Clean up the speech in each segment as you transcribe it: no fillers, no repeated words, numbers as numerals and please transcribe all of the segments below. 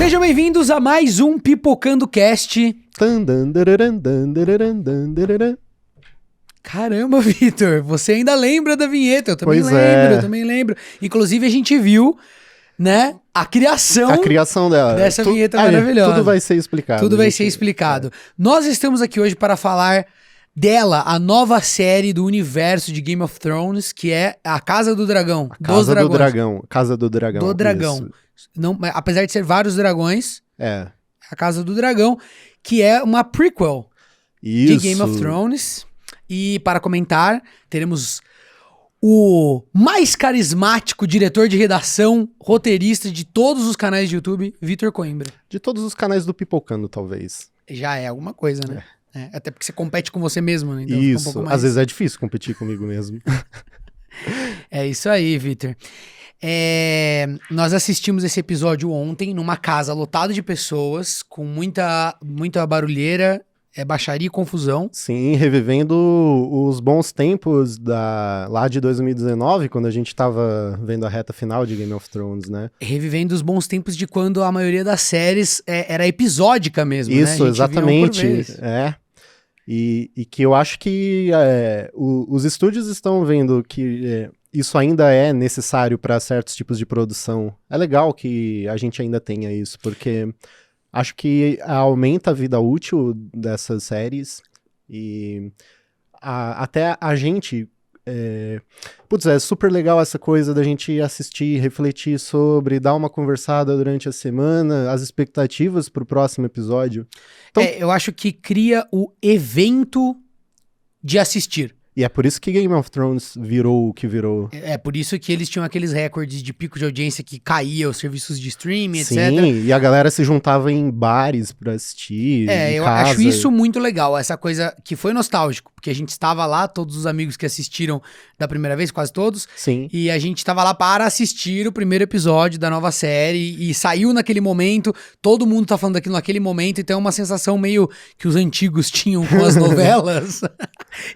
Sejam bem-vindos a mais um Pipocando Cast. Caramba, Vitor, você ainda lembra da vinheta? Eu também eu também lembro. Inclusive, a gente viu, né, a criação dela. Dessa vinheta maravilhosa. Tudo vai ser explicado. Tudo vai ser explicado. Nós estamos aqui hoje para falar dela, a nova série do universo de Game of Thrones, que é A Casa do Dragão. Casa do Dragão. Do Dragão. Isso. Não, apesar de ser vários dragões, é A Casa do Dragão, que é uma prequel de Game of Thrones. E para comentar, teremos o mais carismático diretor de redação, roteirista de todos os canais de YouTube, Vitor Coimbra. De todos os canais do Pipocando, talvez. Já é alguma coisa, né? Até porque você compete com você mesmo, né? Então isso, fica um pouco mais... às vezes é difícil competir comigo mesmo. É isso aí, Vitor. Nós assistimos esse episódio ontem numa casa lotada de pessoas, com muita barulheira, baixaria e confusão. Sim, revivendo os bons tempos lá de 2019, quando a gente tava vendo a reta final de Game of Thrones, né? Revivendo os bons tempos de quando a maioria das séries era episódica mesmo, isso, né? Exatamente. E que eu acho que os estúdios estão vendo que isso ainda é necessário para certos tipos de produção. É legal que a gente ainda tenha isso, porque acho que aumenta a vida útil dessas séries e até a gente... é super legal essa coisa da gente assistir, refletir sobre, dar uma conversada durante a semana, as expectativas pro próximo episódio. Então, eu acho que cria o evento de assistir. E é por isso que Game of Thrones virou o que virou. É por isso que eles tinham aqueles recordes de pico de audiência que caía os serviços de streaming, etc. Sim, e a galera se juntava em bares pra assistir, em eu casa. acho isso muito legal, essa coisa que foi nostálgico, porque a gente estava lá, todos os amigos que assistiram da primeira vez, quase todos. Sim. E a gente estava lá para assistir o primeiro episódio da nova série e saiu naquele momento, todo mundo tá falando daquilo naquele momento, então é uma sensação meio que os antigos tinham com as novelas.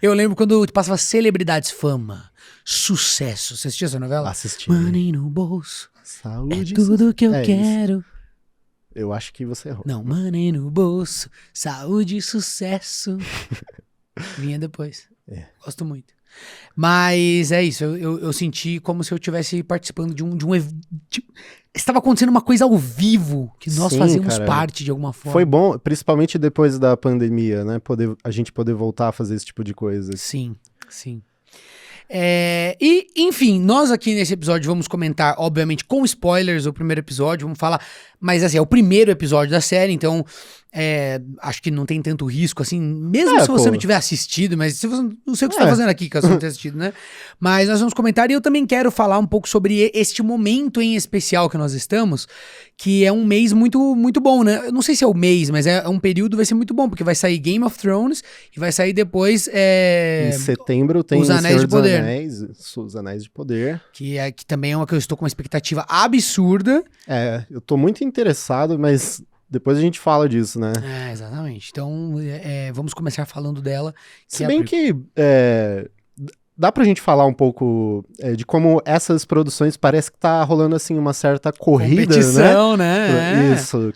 Eu lembro quando passava Celebridades, Fama, Sucesso. Você assistiu essa novela? Assisti. Money no bolso, Saúde. é tudo que eu quero. Isso. Eu acho que você errou. Não, money no bolso, saúde e sucesso. Vinha depois. Gosto muito. Mas é isso, eu senti como se eu estivesse participando de um evento. Estava acontecendo uma coisa ao vivo, que nós fazíamos parte de alguma forma. Foi bom, principalmente depois da pandemia, né? A gente poder voltar a fazer esse tipo de coisa. Sim. E, enfim, nós aqui nesse episódio vamos comentar, obviamente, com spoilers o primeiro episódio, vamos falar, mas assim, é o primeiro episódio da série, então acho que não tem tanto risco, assim, mesmo se você não tiver assistido, mas se você, não sei o que você tá fazendo aqui, caso você não tenha assistido, né? Mas nós vamos comentar e eu também quero falar um pouco sobre este momento em especial que nós estamos, que é um mês muito, muito bom, né? Eu não sei se é o mês, mas é um período, vai ser muito bom, porque vai sair Game of Thrones e vai sair depois... Em setembro tem Os Anéis de Poder. Os Anéis de Poder. Que também é uma que eu estou com uma expectativa absurda. Eu tô muito interessado, mas depois a gente fala disso, né? Exatamente. Então, vamos começar falando dela. Se bem que dá pra gente falar um pouco de como essas produções parece que tá rolando assim uma certa corrida, competição, né? Isso.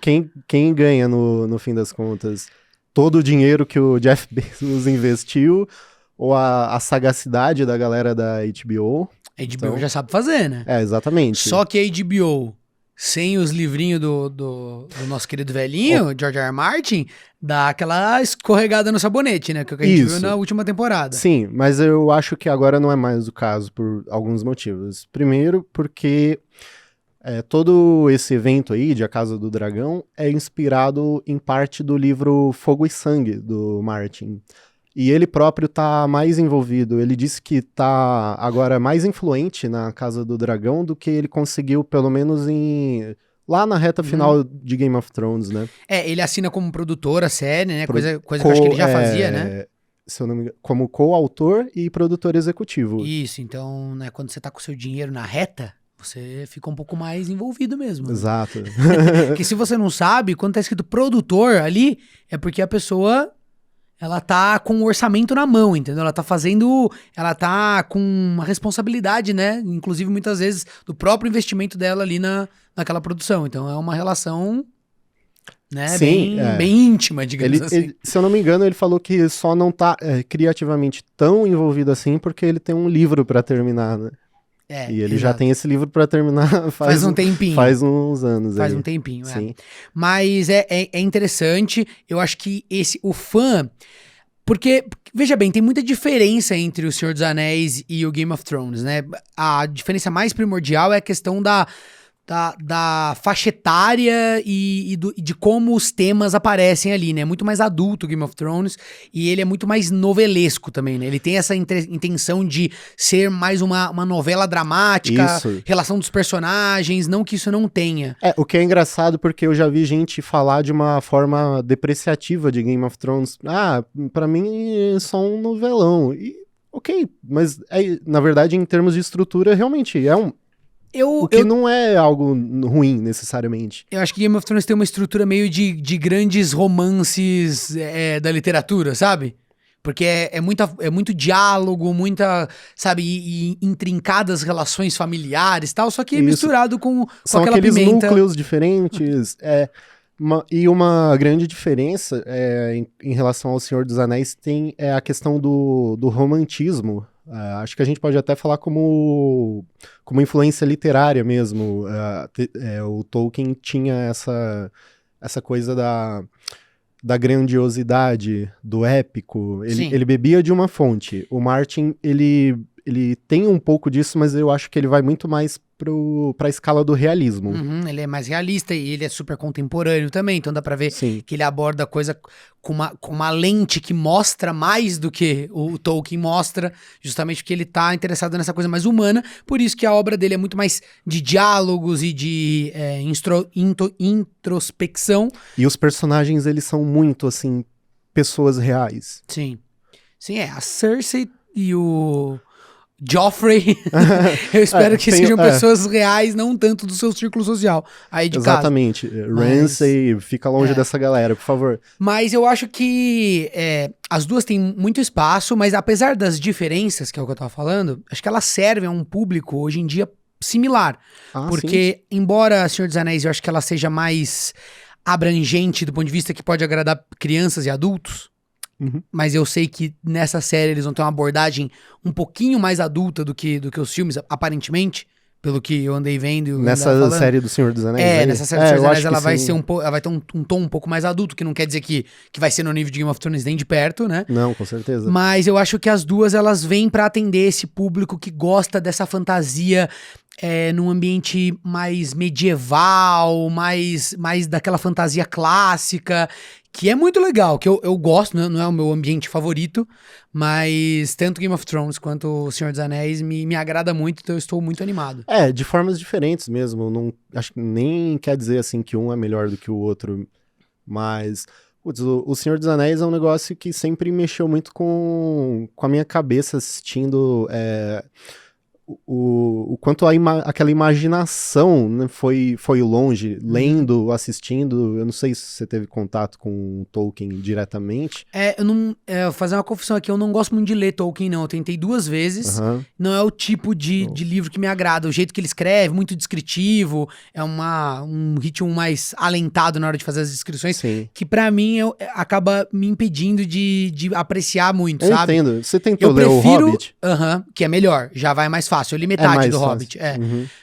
Quem ganha no fim das contas? Todo o dinheiro que o Jeff Bezos investiu ou a sagacidade da galera da HBO? A HBO já sabe fazer, né? Exatamente. Só que a HBO, sem os livrinhos do nosso querido velhinho, George R. R. Martin, dá aquela escorregada no sabonete, né? Que é o que a gente viu na última temporada. Sim, mas eu acho que agora não é mais o caso por alguns motivos. Primeiro, porque todo esse evento aí de A Casa do Dragão é inspirado em parte do livro Fogo e Sangue, do Martin. E ele próprio tá mais envolvido. Ele disse que tá agora mais influente na Casa do Dragão do que ele conseguiu, pelo menos lá na reta final de Game of Thrones, né? Ele assina como produtor a série, né? Coisa que eu acho que ele já fazia, né? Se eu não me engano, como coautor e produtor executivo. Isso, então, né, quando você tá com o seu dinheiro na reta, você fica um pouco mais envolvido mesmo. Né? Exato. Porque se você não sabe, quando tá escrito produtor ali, é porque a pessoa... ela tá com o orçamento na mão, entendeu? Ela tá com uma responsabilidade, né? Inclusive, muitas vezes, do próprio investimento dela ali naquela produção. Então, é uma relação né? Sim, Bem íntima, digamos assim. Se eu não me engano, ele falou que só não tá criativamente tão envolvido assim porque ele tem um livro pra terminar, né? E ele já tem esse livro pra terminar faz um tempinho. Faz uns anos Faz aí. um tempinho, Sim. Mas é interessante, eu acho que o fã... Porque, veja bem, tem muita diferença entre O Senhor dos Anéis e o Game of Thrones, né? A diferença mais primordial é a questão da faixa etária e de como os temas aparecem ali, né? É muito mais adulto o Game of Thrones e ele é muito mais novelesco também, né? Ele tem essa intenção de ser mais uma novela dramática, relação dos personagens, não que isso não tenha. O que é engraçado porque eu já vi gente falar de uma forma depreciativa de Game of Thrones. Pra mim é só um novelão. E, ok, mas na verdade em termos de estrutura realmente é um... não é algo ruim, necessariamente. Eu acho que Game of Thrones tem uma estrutura meio de grandes romances da literatura, sabe? Porque é muito diálogo, sabe, e intrincadas relações familiares e tal, só que misturado com São aquela aqueles pimenta. núcleos diferentes, e uma grande diferença em relação ao Senhor dos Anéis tem a questão do romantismo. Acho que a gente pode até falar como influência literária mesmo. O Tolkien tinha essa coisa da grandiosidade, do épico. Ele bebia de uma fonte. O Martin, ele tem um pouco disso, mas eu acho que ele vai muito mais pra escala do realismo. Ele é mais realista e ele é super contemporâneo também, então dá pra ver que ele aborda a coisa com uma lente que mostra mais do que o Tolkien mostra, justamente porque ele tá interessado nessa coisa mais humana, por isso que a obra dele é muito mais de diálogos e de introspecção. E os personagens, eles são muito, assim, pessoas reais. Sim, a Cersei e o Joffrey, eu espero que sejam pessoas reais, não tanto do seu círculo social aí de Exatamente. casa. Ramsay, fica longe dessa galera, por favor. Mas eu acho que as duas têm muito espaço, mas apesar das diferenças, que é o que eu tava falando, acho que elas servem a um público hoje em dia similar. Porque, embora Senhor dos Anéis eu acho que ela seja mais abrangente do ponto de vista que pode agradar crianças e adultos, mas eu sei que nessa série eles vão ter uma abordagem um pouquinho mais adulta do que os filmes, aparentemente, pelo que eu andei vendo. Nessa série do Senhor dos Anéis? Nessa série do Senhor dos Anéis ela vai ser ela vai ter um tom um pouco mais adulto, que não quer dizer que vai ser no nível de Game of Thrones nem de perto, né? Não, com certeza. Mas eu acho que as duas, elas vêm pra atender esse público que gosta dessa fantasia num ambiente mais medieval, mais daquela fantasia clássica, que é muito legal, que eu gosto, não é o meu ambiente favorito, mas tanto Game of Thrones quanto O Senhor dos Anéis me agrada muito, então eu estou muito animado. De formas diferentes mesmo, não, acho que nem quer dizer assim que um é melhor do que o outro, mas... O Senhor dos Anéis é um negócio que sempre mexeu muito com a minha cabeça assistindo... O quanto aquela imaginação, né, foi longe, lendo, assistindo. Eu não sei se você teve contato com Tolkien diretamente. Vou fazer uma confissão aqui, eu não gosto muito de ler Tolkien, não. Eu tentei 2 vezes, não é o tipo de livro que me agrada. O jeito que ele escreve, muito descritivo, é um ritmo mais alentado na hora de fazer as descrições, que pra mim acaba me impedindo de apreciar muito, sabe? Eu entendo. Você tentou ler o Hobbit? Que é melhor, já vai mais fácil. Eu li metade do Hobbit.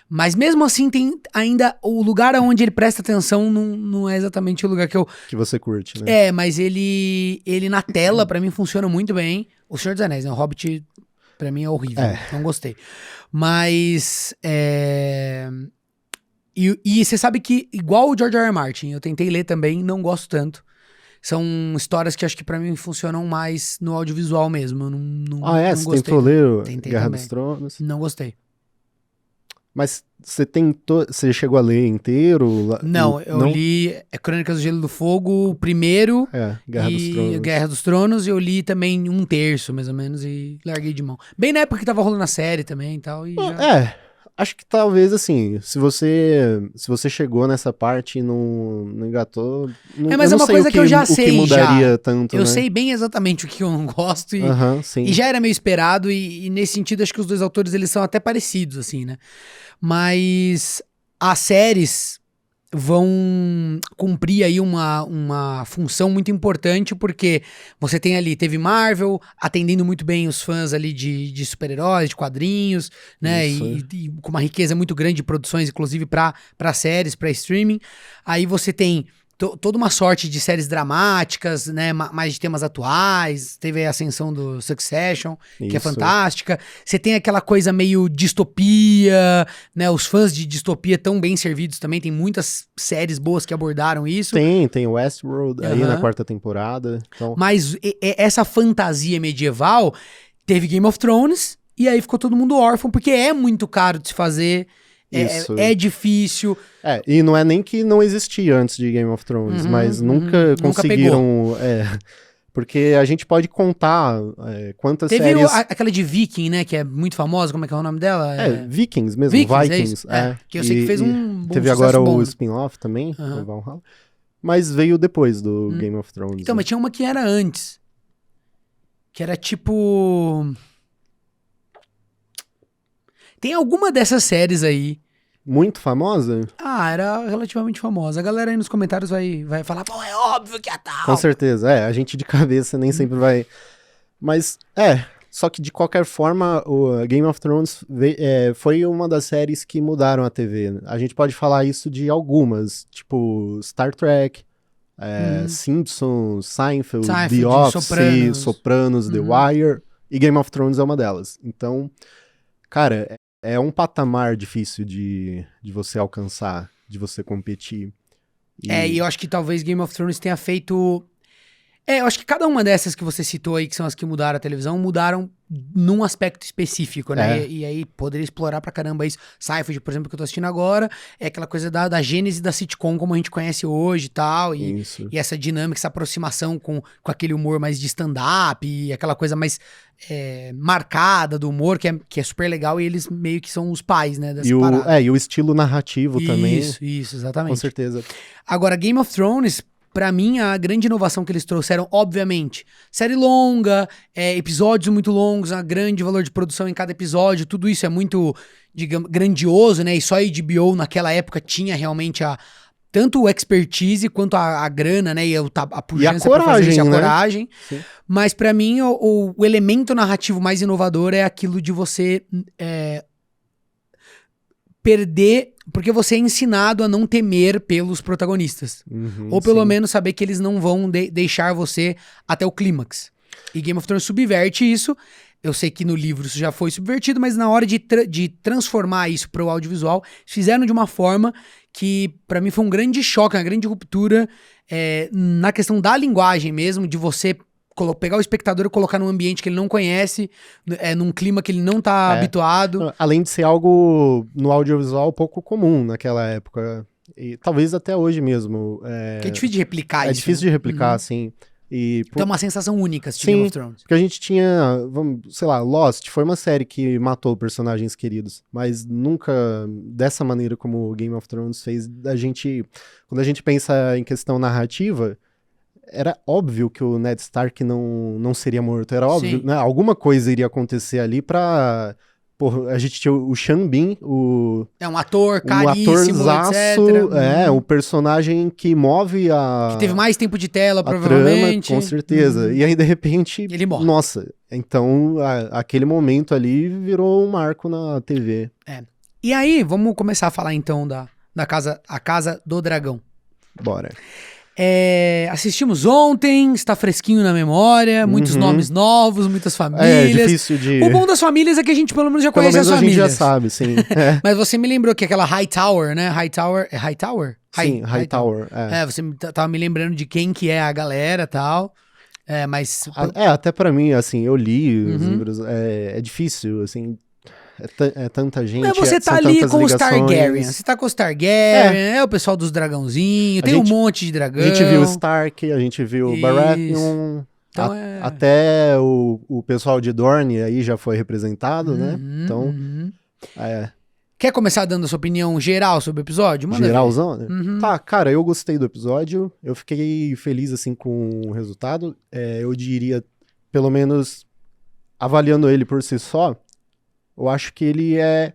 Mas mesmo assim, tem ainda o lugar onde ele presta atenção não é exatamente o lugar que você curte, né? Mas ele na tela, pra mim, funciona muito bem. O Senhor dos Anéis, né? O Hobbit, pra mim, é horrível. Não gostei. Mas... E você sabe que, igual o George R. R. Martin, eu tentei ler também, não gosto tanto. São histórias que acho que pra mim funcionam mais no audiovisual mesmo. Eu não você gostei. Tentou ler o Guerra também. dos Tronos? Não gostei. Mas você chegou a ler inteiro? Não, eu li Crônicas do Gelo e do Fogo, o primeiro, Guerra dos Tronos, e eu li também 1/3, mais ou menos, e larguei de mão. Bem na época que tava rolando a série também e tal, acho que talvez, assim, se você chegou nessa parte e não engatou... Mas é uma coisa que eu já sei, o que mudaria tanto, eu sei bem exatamente o que eu não gosto, e já era meio esperado, e nesse sentido acho que os dois autores, eles são até parecidos, assim, né? Mas as séries, vão cumprir aí uma função muito importante, porque você tem ali, teve Marvel atendendo muito bem os fãs ali de super-heróis, de quadrinhos, né, e com uma riqueza muito grande de produções, inclusive para séries, para streaming. Aí você tem toda uma sorte de séries dramáticas, né, mais de temas atuais, teve a ascensão do Succession, que é fantástica. Você tem aquela coisa meio distopia, né, os fãs de distopia tão bem servidos também, tem muitas séries boas que abordaram isso. Tem Westworld aí na 4ª temporada. Então... Mas essa fantasia medieval teve Game of Thrones, e aí ficou todo mundo órfão, porque é muito caro de se fazer. É difícil. E não é nem que não existia antes de Game of Thrones, mas nunca conseguiram... Porque a gente pode contar quantas séries... Teve aquela de Viking, né, que é muito famosa, como é que é o nome dela? Vikings mesmo, Vikings. Que eu sei que fez um bom teve agora bom, o spin-off também, o Valhalla, mas veio depois do Game of Thrones. Então, mas tinha uma que era antes, que era tipo... Tem alguma dessas séries aí. Muito famosa? Era relativamente famosa. A galera aí nos comentários vai falar, pô, é óbvio que é tal. Com certeza, a gente de cabeça nem sempre vai... Mas, só que de qualquer forma, o Game of Thrones foi uma das séries que mudaram a TV. A gente pode falar isso de algumas, tipo Star Trek, Simpsons, Seinfeld, The Office, Sopranos, The Wire, e Game of Thrones é uma delas. Então, cara... É um patamar difícil de você alcançar, de você competir. E eu acho que talvez Game of Thrones tenha feito... eu acho que cada uma dessas que você citou aí, que são as que mudaram a televisão, mudaram num aspecto específico, né? E aí poderia explorar pra caramba isso. Seinfeld, por exemplo, que eu tô assistindo agora, é aquela coisa da gênese da sitcom como a gente conhece hoje e tal. E essa dinâmica, essa aproximação com aquele humor mais de stand-up e aquela coisa mais marcada do humor, que é super legal, e eles meio que são os pais, né? Dessa parada. E o estilo narrativo também. Isso, exatamente. Com certeza. Agora, Game of Thrones... Pra mim, a grande inovação que eles trouxeram, obviamente, série longa, episódios muito longos, um grande valor de produção em cada episódio, tudo isso é muito, digamos, grandioso, né? E só a HBO naquela época tinha realmente tanto o expertise quanto a grana, né? E a pujança pra fazer isso, a coragem. Sim. Mas pra mim, o elemento narrativo mais inovador é aquilo de você perder... Porque você é ensinado a não temer pelos protagonistas. Ou pelo menos saber que eles não vão deixar você até o clímax. E Game of Thrones subverte isso. Eu sei que no livro isso já foi subvertido, mas na hora de transformar isso para o audiovisual, fizeram de uma forma que para mim foi um grande choque, uma grande ruptura na questão da linguagem mesmo, de você pegar o espectador e colocar num ambiente que ele não conhece, num clima que ele não tá habituado. Além de ser algo no audiovisual pouco comum naquela época. E talvez até hoje mesmo. Que é difícil de replicar isso. É difícil de replicar, assim. Então é uma sensação única assistir Game of Thrones. Porque a gente tinha, sei lá, Lost foi uma série que matou personagens queridos, mas nunca dessa maneira como Game of Thrones fez. Quando a gente pensa em questão narrativa, era óbvio que o Ned Stark não seria morto. Era óbvio, né? Alguma coisa iria acontecer ali pra... Porra, a gente tinha o Sean Bean, um ator caríssimo, etc. O personagem que move a... Que teve mais tempo de tela, provavelmente. Trama, com certeza. E aí, de repente... Ele morre. Nossa, então aquele momento ali virou um marco na TV. E aí, vamos começar a falar então da Casa do Dragão. Bora. Assistimos ontem, está fresquinho na memória, muitos nomes novos, muitas famílias. É difícil de... O bom das famílias é que a gente pelo menos já conhece as famílias. A gente já sabe, sim. Mas você me lembrou que aquela Hightower, né? Hightower? É Hightower? Sim, Hightower. Você tava me lembrando de quem que é a galera e tal. Mas... até pra mim, assim, eu li os livros, é difícil, assim... É tanta gente. Mas você tá ali com os Targaryen. Você tá com os Targaryen, o pessoal dos dragãozinhos, tem um monte de dragão. A gente viu o Stark, a gente viu o Baratheon. Então até o pessoal de Dorne aí já foi representado, né? Então. Quer começar dando a sua opinião geral sobre o episódio? Manda Geralzão, né? Tá, cara, eu gostei do episódio. Eu fiquei feliz, assim, com o resultado. Eu diria, pelo menos, avaliando ele por si só, eu acho que ele é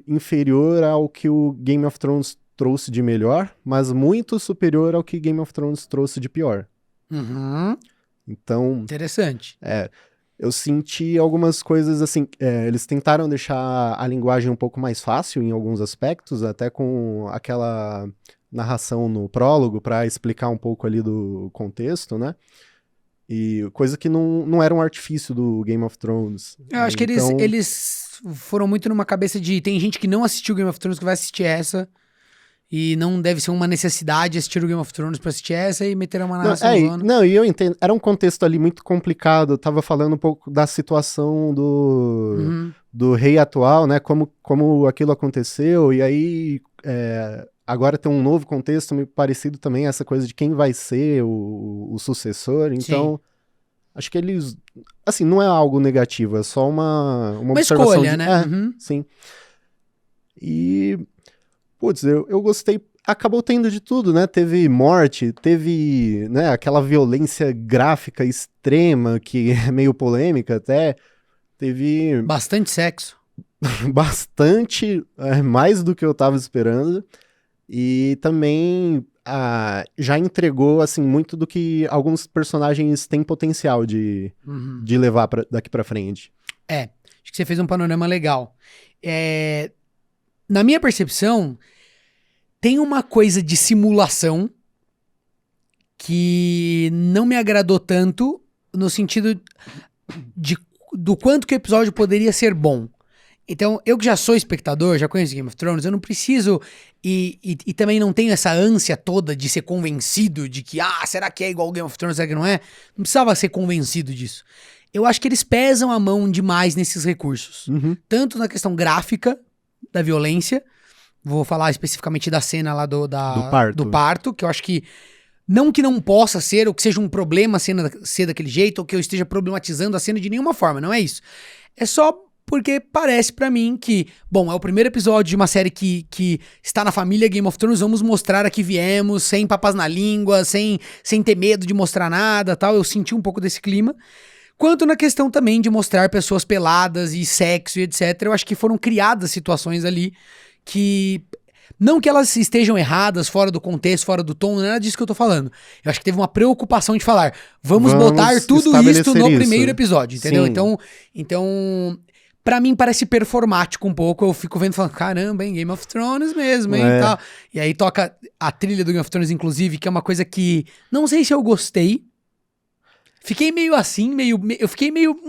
inferior ao que o Game of Thrones trouxe de melhor, mas muito superior ao que Game of Thrones trouxe de pior. Uhum. Então, Interessante. eu senti algumas coisas assim, eles tentaram deixar a linguagem um pouco mais fácil em alguns aspectos, até com aquela narração no prólogo para explicar um pouco ali do contexto, né? E coisa que não era um artifício do Game of Thrones. Eu acho que eles foram muito numa cabeça de... Tem gente que não assistiu Game of Thrones que vai assistir essa... E não deve ser uma necessidade assistir o Game of Thrones pra assistir essa e meter uma narração zona. Não, e eu entendo. Era um contexto ali muito complicado. Eu tava falando um pouco da situação do rei atual, né? Como aquilo aconteceu. E aí, agora tem um novo contexto meio parecido também, essa coisa de quem vai ser o sucessor. Então, acho que eles... Assim, não é algo negativo, é só uma observação escolha, né? Sim. E... Putz, eu gostei, acabou tendo de tudo, né? Teve morte, teve, né, aquela violência gráfica extrema, que é meio polêmica até, teve... Bastante sexo. Bastante, mais do que eu tava esperando, e também já entregou, assim, muito do que alguns personagens têm potencial de levar daqui pra frente. Acho que você fez um panorama legal. Na minha percepção, tem uma coisa de simulação que não me agradou tanto no sentido do quanto que o episódio poderia ser bom. Então, eu que já sou espectador, já conheço Game of Thrones, eu não preciso e também não tenho essa ânsia toda de ser convencido de que, será que é igual Game of Thrones, será que não é? Não precisava ser convencido disso. Eu acho que eles pesam a mão demais nesses recursos. Tanto na questão gráfica da violência, vou falar especificamente da cena lá do parto, que eu acho que não possa ser, ou que seja um problema ser daquele jeito, ou que eu esteja problematizando a cena de nenhuma forma, não é isso. É só porque parece pra mim que, bom, é o primeiro episódio de uma série que está na família Game of Thrones, vamos mostrar a que viemos, sem papas na língua, sem ter medo de mostrar nada, tal. Eu senti um pouco desse clima. Quanto na questão também de mostrar pessoas peladas e sexo e etc. Eu acho que foram criadas situações ali que... Não que elas estejam erradas, fora do contexto, fora do tom, não é nada disso que eu tô falando. Eu acho que teve uma preocupação de falar, vamos botar tudo isso no primeiro episódio, entendeu? Então, pra mim parece performático um pouco, eu fico vendo e falando, caramba, hein, Game of Thrones mesmo, hein, e tal. E aí toca a trilha do Game of Thrones, inclusive, que é uma coisa que não sei se eu gostei. Fiquei meio assim, eu fiquei meio...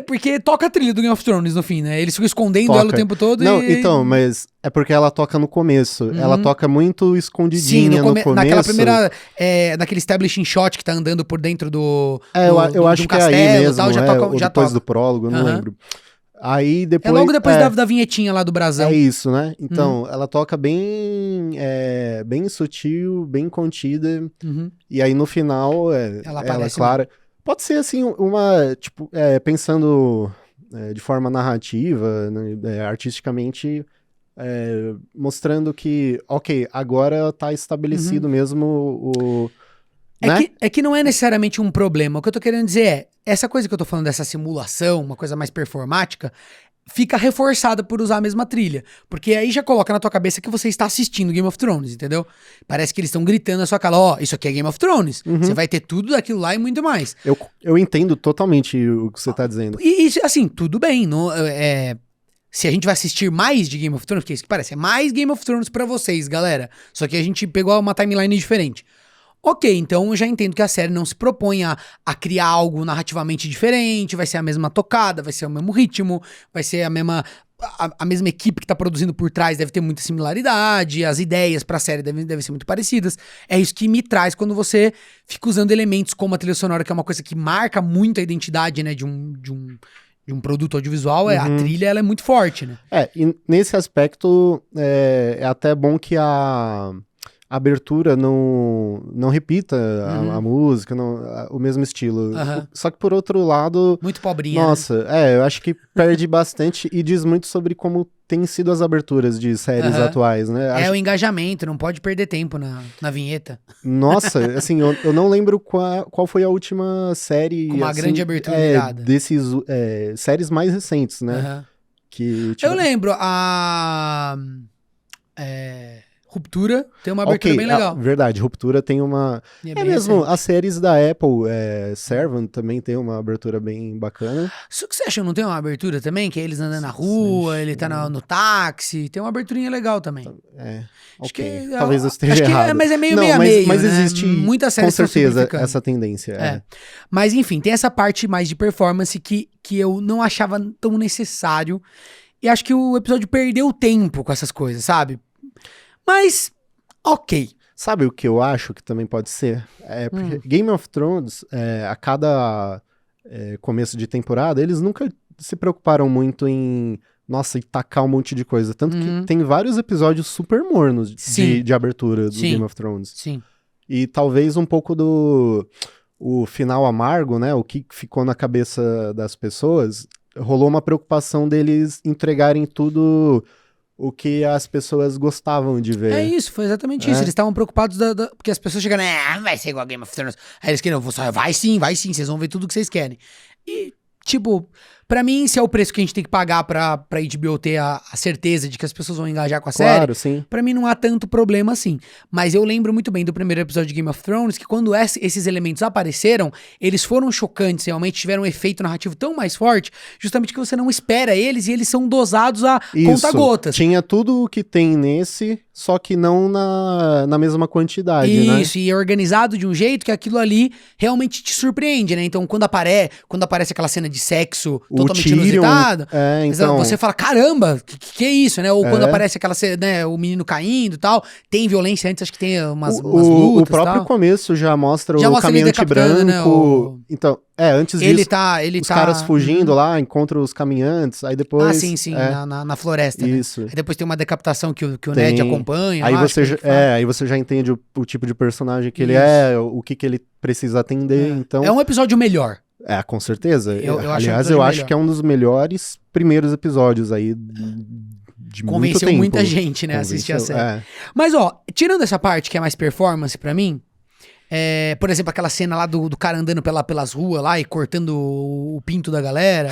porque toca a trilha do Game of Thrones no fim, né? Eles ficam escondendo ela o tempo todo. Não, então, mas é porque ela toca no começo. Ela toca muito escondidinha no começo. Naquela primeira... naquele establishing shot que tá andando por dentro do eu acho que é aí mesmo, tal, já depois do prólogo, eu não lembro. Aí depois... É logo depois da vinhetinha lá do brasão. É isso, né? Então, ela toca bem sutil, bem contida. E aí no final, ela é clara. Pode ser assim, tipo, pensando de forma narrativa, né, artisticamente, mostrando que, ok, agora tá estabelecido mesmo o... Né? É que não é necessariamente um problema. O que eu tô querendo dizer essa coisa que eu tô falando dessa simulação, uma coisa mais performática, fica reforçada por usar a mesma trilha. Porque aí já coloca na tua cabeça que você está assistindo Game of Thrones, entendeu? Parece que eles estão gritando na sua cara, isso aqui é Game of Thrones. Você vai ter tudo daquilo lá e muito mais. Eu entendo totalmente o que você tá dizendo. E assim, tudo bem. Se a gente vai assistir mais de Game of Thrones, porque isso que parece, é mais Game of Thrones pra vocês, galera. Só que a gente pegou uma timeline diferente. Ok, então eu já entendo que a série não se propõe a criar algo narrativamente diferente, vai ser a mesma tocada, vai ser o mesmo ritmo, vai ser a mesma equipe que tá produzindo por trás, deve ter muita similaridade, as ideias pra série devem ser muito parecidas. É isso que me traz quando você fica usando elementos como a trilha sonora, que é uma coisa que marca muito a identidade, né, de um produto audiovisual, a trilha ela é muito forte, né? E nesse aspecto é até bom que a abertura não repita a música, o mesmo estilo. Só que por outro lado... Muito pobrinha. Nossa, eu acho que perde bastante e diz muito sobre como tem sido as aberturas de séries atuais, né? O engajamento, não pode perder tempo na vinheta. Nossa, assim, eu não lembro qual foi a última série... Com uma assim, grande abertura virada. Desses séries mais recentes, né? Eu lembro, Ruptura tem uma abertura bem legal. Verdade, Ruptura tem uma... É mesmo, recente. As séries da Apple, Servant também tem uma abertura bem bacana. Succession não tem uma abertura também? Que é eles andando na rua, ele tá no táxi, tem uma aberturinha legal também. Acho que talvez eu esteja errado. Mas é meio a meio, mas né? existe, muitas séries com certeza, essa tendência. Mas enfim, tem essa parte mais de performance que eu não achava tão necessário. E acho que o episódio perdeu tempo com essas coisas, sabe? Mas, ok. Sabe o que eu acho que também pode ser? Porque Game of Thrones, a cada começo de temporada, eles nunca se preocuparam muito em, e tacar um monte de coisa. Tanto que tem vários episódios super mornos de abertura do Game of Thrones. Sim. E talvez um pouco o final amargo, né? O que ficou na cabeça das pessoas, rolou uma preocupação deles entregarem tudo... o que as pessoas gostavam de ver. É isso, foi exatamente isso. Eles estavam preocupados porque as pessoas chegaram, vai ser igual a Game of Thrones. Aí eles queriam, vai sim, vocês vão ver tudo que vocês querem. E, tipo, pra mim, se é o preço que a gente tem que pagar pra HBO ter a certeza de que as pessoas vão engajar com a série, sim. Pra mim não há tanto problema assim. Mas eu lembro muito bem do primeiro episódio de Game of Thrones, que quando esses elementos apareceram, eles foram chocantes, realmente tiveram um efeito narrativo tão mais forte, justamente que você não espera eles e eles são dosados a conta-gotas. Tinha tudo o que tem nesse, só que não na mesma quantidade, né? Isso, e é organizado de um jeito que aquilo ali realmente te surpreende, né? Então, quando aparece aquela cena de sexo totalmente inusitado, então... você fala, caramba, que é isso, né? Ou quando aparece aquela cena, né, o menino caindo e tal, tem violência antes, acho que tem umas lutas. O próprio começo já mostra o caminhante branco, né, então... antes disso, os caras fugindo lá, encontram os caminhantes, aí depois... sim, na floresta, isso. Né? Aí depois tem uma decapitação que o Ned acompanha. Aí, aí você já entende o tipo de personagem que ele o que ele precisa atender, então... É um episódio melhor. Com certeza. Aliás, eu acho que é um dos melhores primeiros episódios aí de Convenceu muito tempo. Muita gente, né, a assistir a série. Mas, tirando essa parte que é mais performance pra mim... por exemplo, aquela cena lá do cara andando pelas ruas lá e cortando o pinto da galera,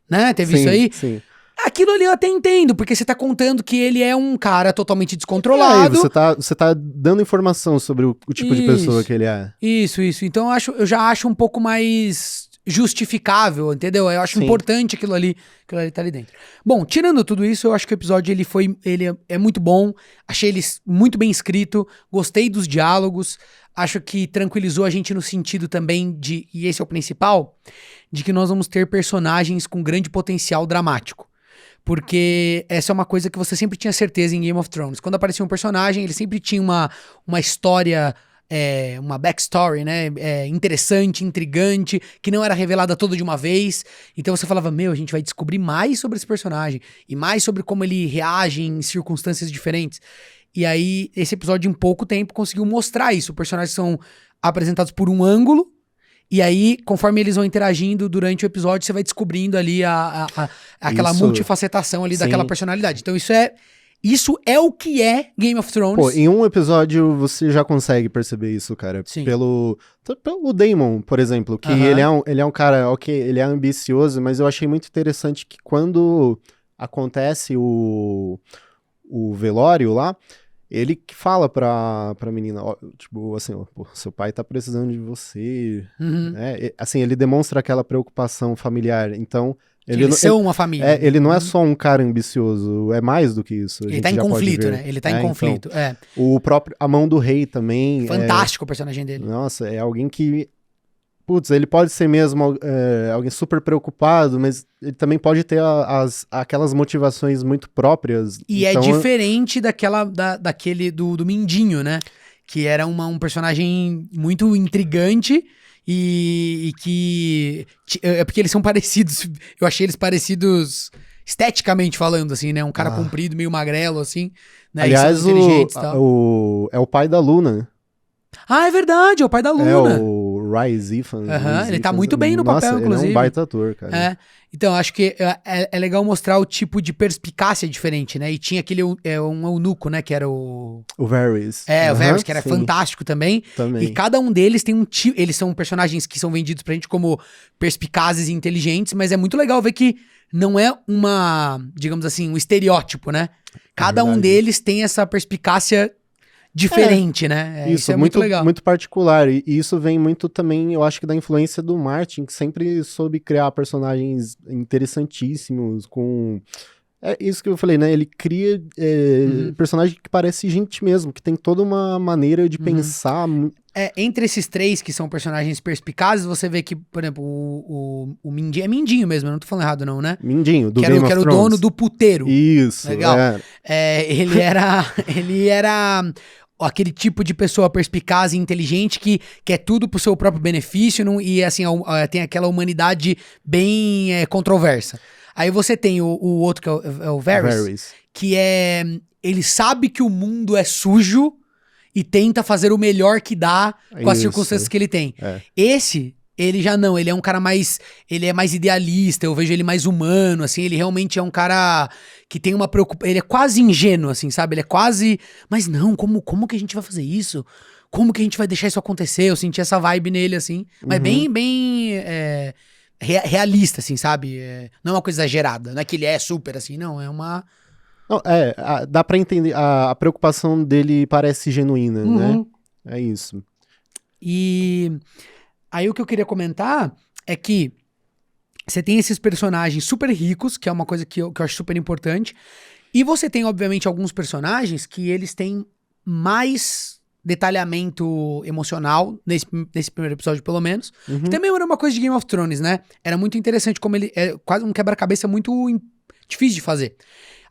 né? Teve isso aí? Sim. Aquilo ali eu até entendo, porque você tá contando que ele é um cara totalmente descontrolado. Você tá dando informação sobre o tipo de pessoa que ele é. Isso. Então eu já acho um pouco mais justificável, entendeu? Eu acho importante aquilo ali tá ali dentro. Bom, tirando tudo isso, eu acho que o episódio ele é muito bom, achei ele muito bem escrito, gostei dos diálogos, acho que tranquilizou a gente no sentido também e esse é o principal, de que nós vamos ter personagens com grande potencial dramático. Porque essa é uma coisa que você sempre tinha certeza em Game of Thrones. Quando aparecia um personagem, ele sempre tinha uma história, uma backstory, né? Interessante, intrigante, que não era revelada toda de uma vez. Então você falava, a gente vai descobrir mais sobre esse personagem e mais sobre como ele reage em circunstâncias diferentes. E aí, esse episódio, em pouco tempo, conseguiu mostrar isso. Os personagens são apresentados por um ângulo, e aí, conforme eles vão interagindo durante o episódio, você vai descobrindo ali aquela multifacetação ali daquela personalidade. Então isso é o que é Game of Thrones. Pô, em um episódio você já consegue perceber isso, cara. Sim. Pelo Daemon, por exemplo, que ele é um cara, ele é ambicioso, mas eu achei muito interessante que quando acontece o velório lá, ele que fala pra menina, tipo, assim, seu pai tá precisando de você, né? Assim, ele demonstra aquela preocupação familiar, então... Eles são uma família. Ele não é só um cara ambicioso, é mais do que isso. Ele tá em conflito, né? Ele tá em conflito, então, a mão do rei também... Fantástico o personagem dele. Nossa, é alguém que... Putz, ele pode ser mesmo alguém super preocupado, mas ele também pode ter aquelas motivações muito próprias. E então, é diferente daquele do Mindinho, né? Que era um personagem muito intrigante e que... É porque eles são parecidos, eu achei eles parecidos esteticamente falando, assim, né? Um cara comprido, meio magrelo, assim. Né? Aliás, é o pai da Luna. É verdade, é o pai da Luna. O Rhys Ifans. Ele tá muito bem no papel, inclusive. Ele é um baita ator, cara. Então, acho que é legal mostrar o tipo de perspicácia diferente, né? E tinha aquele um eunuco, né? Que era o Varys. o Varys, que era fantástico também. E cada um deles tem um tipo... Eles são personagens que são vendidos pra gente como perspicazes e inteligentes, mas é muito legal ver que não é digamos assim, um estereótipo, né? Cada um deles tem essa perspicácia diferente, né? Isso é muito legal. Muito particular. E isso vem muito também, eu acho que da influência do Martin, que sempre soube criar personagens interessantíssimos, com... É isso que eu falei, né? Ele cria personagem que parece gente mesmo, que tem toda uma maneira de pensar. Entre esses três que são personagens perspicazes, você vê que, por exemplo, o Mindinho, é Mindinho mesmo, eu não tô falando errado não, né? Mindinho, do Game of Thrones. Que era o dono do puteiro. Isso, legal. Ele era aquele tipo de pessoa perspicaz e inteligente que quer tudo pro seu próprio benefício e, assim, tem aquela humanidade bem controversa. Aí você tem o outro que é o Varys, que ele sabe que o mundo é sujo e tenta fazer o melhor que dá com as circunstâncias que ele tem. Esse, ele já não, ele é um cara ele é mais idealista, eu vejo ele mais humano, assim, ele realmente é um cara que tem uma preocupação, ele é quase ingênuo, assim, sabe? Ele é quase, mas não, como que a gente vai fazer isso? Como que a gente vai deixar isso acontecer? Eu senti essa vibe nele, assim, mas bem realista, assim, sabe? Não é uma coisa exagerada, não é que ele é super, assim, não, é uma... Não, dá pra entender, a preocupação dele parece genuína, né? É isso. E aí o que eu queria comentar é que você tem esses personagens super ricos, que é uma coisa que eu acho super importante, e você tem, obviamente, alguns personagens que eles têm mais detalhamento emocional, nesse primeiro episódio, pelo menos, que também era uma coisa de Game of Thrones, né? Era muito interessante como ele é quase um quebra-cabeça muito difícil de fazer.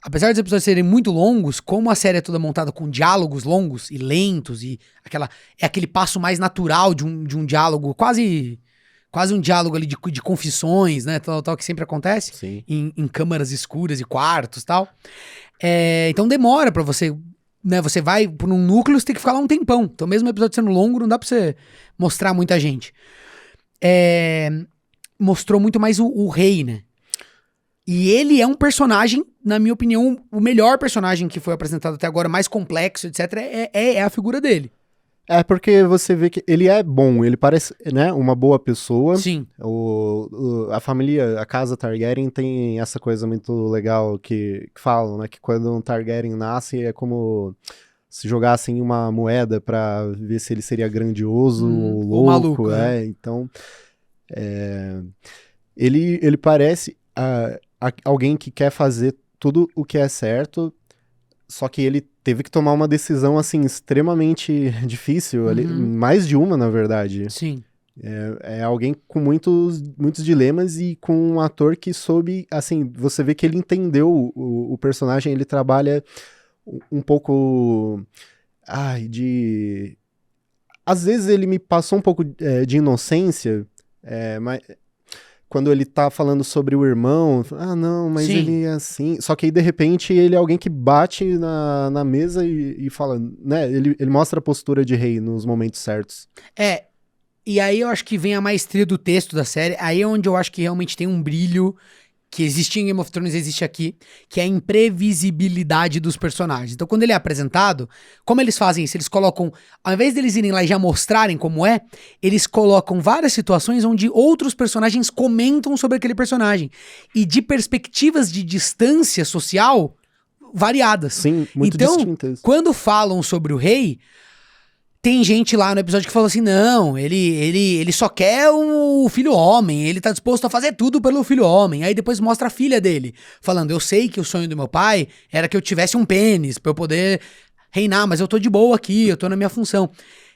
Apesar dos episódios serem muito longos, como a série é toda montada com diálogos longos e lentos, e aquele passo mais natural de um diálogo, quase um diálogo ali de confissões, né, tal, que sempre acontece, em câmaras escuras e quartos e tal. Então demora pra você, né, você vai por um núcleo, você tem que ficar lá um tempão. Então mesmo o episódio sendo longo, não dá pra você mostrar muita gente. Mostrou muito mais o rei, né? E ele é um personagem, na minha opinião, o melhor personagem que foi apresentado até agora, mais complexo, etc., é a figura dele. Porque você vê que ele é bom, ele parece, né, uma boa pessoa. Sim. A família, a casa Targaryen tem essa coisa muito legal que falam, né, que quando um Targaryen nasce é como se jogassem uma moeda pra ver se ele seria grandioso ou louco. Maluco, né? Então, ele parece... alguém que quer fazer tudo o que é certo, só que ele teve que tomar uma decisão, assim, extremamente difícil, mais de uma, na verdade. Sim. É alguém com muitos dilemas e com um ator que soube, assim, você vê que ele entendeu o personagem, ele trabalha um pouco, às vezes ele me passou um pouco de inocência, mas... Quando ele tá falando sobre o irmão, não, mas ele é assim. Só que aí, de repente, ele é alguém que bate na mesa e fala, né? Ele mostra a postura de rei nos momentos certos. E aí eu acho que vem a maestria do texto da série. Aí é onde eu acho que realmente tem um brilho que existe em Game of Thrones, existe aqui, que é a imprevisibilidade dos personagens. Então, quando ele é apresentado, como eles fazem isso? Eles colocam, ao invés deles irem lá e já mostrarem como eles colocam várias situações onde outros personagens comentam sobre aquele personagem. E de perspectivas de distância social variadas. Sim, muito distintas. Então, quando falam sobre o rei... Tem gente lá no episódio que falou assim, não, ele só quer o filho homem, ele tá disposto a fazer tudo pelo filho homem. Aí depois mostra a filha dele, falando, eu sei que o sonho do meu pai era que eu tivesse um pênis pra eu poder reinar, mas eu tô de boa aqui, eu tô na minha função.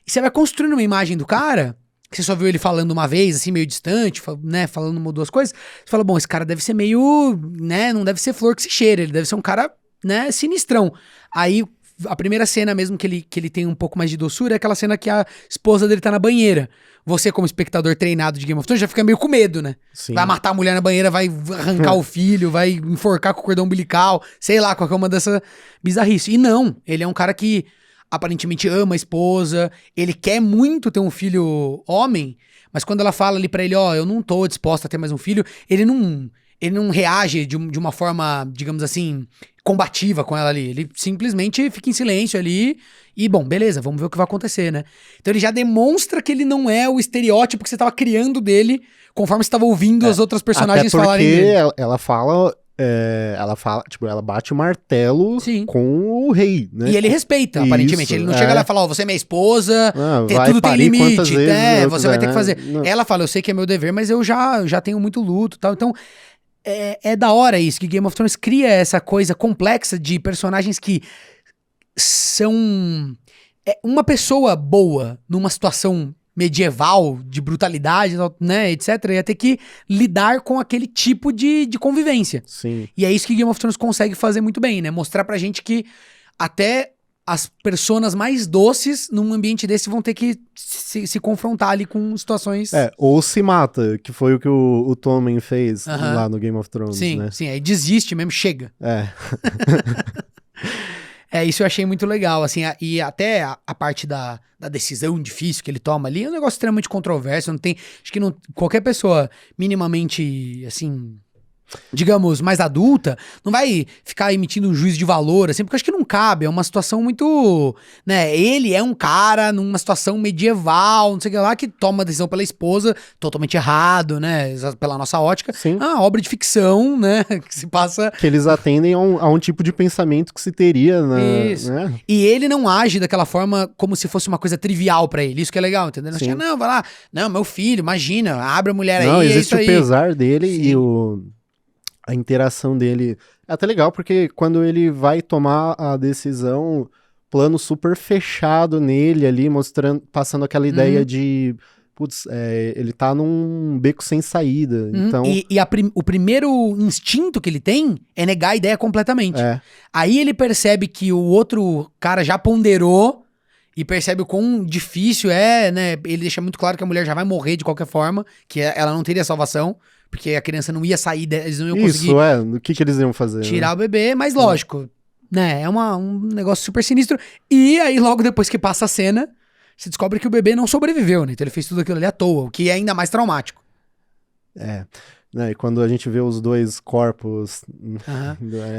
E você vai construindo uma imagem do cara, que você só viu ele falando uma vez, assim, meio distante, né, falando uma ou duas coisas, você fala, bom, esse cara deve ser meio, né, não deve ser flor que se cheira, ele deve ser um cara, né, sinistrão. Aí... A primeira cena mesmo que ele tem um pouco mais de doçura é aquela cena que a esposa dele tá na banheira. Você, como espectador treinado de Game of Thrones, já fica meio com medo, né? Sim. Vai matar a mulher na banheira, vai arrancar o filho, vai enforcar com o cordão umbilical, sei lá, qualquer uma dessa bizarrice. E não, ele é um cara que aparentemente ama a esposa, ele quer muito ter um filho homem, mas quando ela fala ali pra ele, ó, eu não tô disposta a ter mais um filho, ele não reage de uma forma, digamos assim, combativa com ela ali. Ele simplesmente fica em silêncio ali e, bom, beleza, vamos ver o que vai acontecer, né? Então ele já demonstra que ele não é o estereótipo que você tava criando dele conforme você tava ouvindo as outras personagens falarem dele. Ela fala, tipo, ela bate o martelo Sim. com o rei, né? E ele respeita, aparentemente. Isso, Ele não chega lá e fala, ó, você é minha esposa, vai tudo tem parir quantas limite, vezes né? eu Você vai ter quiser, que fazer. né? Ela fala, eu sei que é meu dever, mas eu já tenho muito luto e tal. Então, é da hora isso, que Game of Thrones cria essa coisa complexa de personagens que são uma pessoa boa numa situação medieval, de brutalidade, né, etc., ia ter que lidar com aquele tipo de convivência. Sim. E é isso que Game of Thrones consegue fazer muito bem, né? Mostrar pra gente que até as personas mais doces num ambiente desse vão ter que se confrontar ali com situações... Ou se mata, que foi o que o Tommen fez lá no Game of Thrones, sim, né? Sim, aí desiste mesmo, chega. Isso eu achei muito legal, assim, e até a parte da decisão difícil que ele toma ali é um negócio extremamente controverso, não tem, acho que qualquer pessoa minimamente, assim, digamos, mais adulta, não vai ficar emitindo um juízo de valor, assim, porque eu acho que não cabe, é uma situação muito, né, ele é um cara numa situação medieval, não sei o que lá, que toma a decisão pela esposa, totalmente errado, né, pela nossa ótica. Sim. Obra de ficção, né, que se passa... Que eles atendem a um tipo de pensamento que se teria, Isso. né? E ele não age daquela forma como se fosse uma coisa trivial pra ele, isso que é legal, entendeu? Não, vai lá, não, meu filho, imagina, abre a mulher aí, não, existe é isso o aí. pesar dele e a interação dele. É até legal, porque quando ele vai tomar a decisão, plano super fechado nele ali, passando aquela ideia de, putz, ele tá num beco sem saída, então... E o primeiro instinto que ele tem é negar a ideia completamente. Aí ele percebe que o outro cara já ponderou e percebe o quão difícil é, né? Ele deixa muito claro que a mulher já vai morrer de qualquer forma, que ela não teria salvação, porque a criança não ia sair, eles não iam conseguir... Isso, o que eles iam fazer? Tirar o bebê, mas lógico, né? É um negócio super sinistro. E aí, logo depois que passa a cena, se descobre que o bebê não sobreviveu, né? Então ele fez tudo aquilo ali à toa, o que é ainda mais traumático. Né, e quando a gente vê os dois corpos...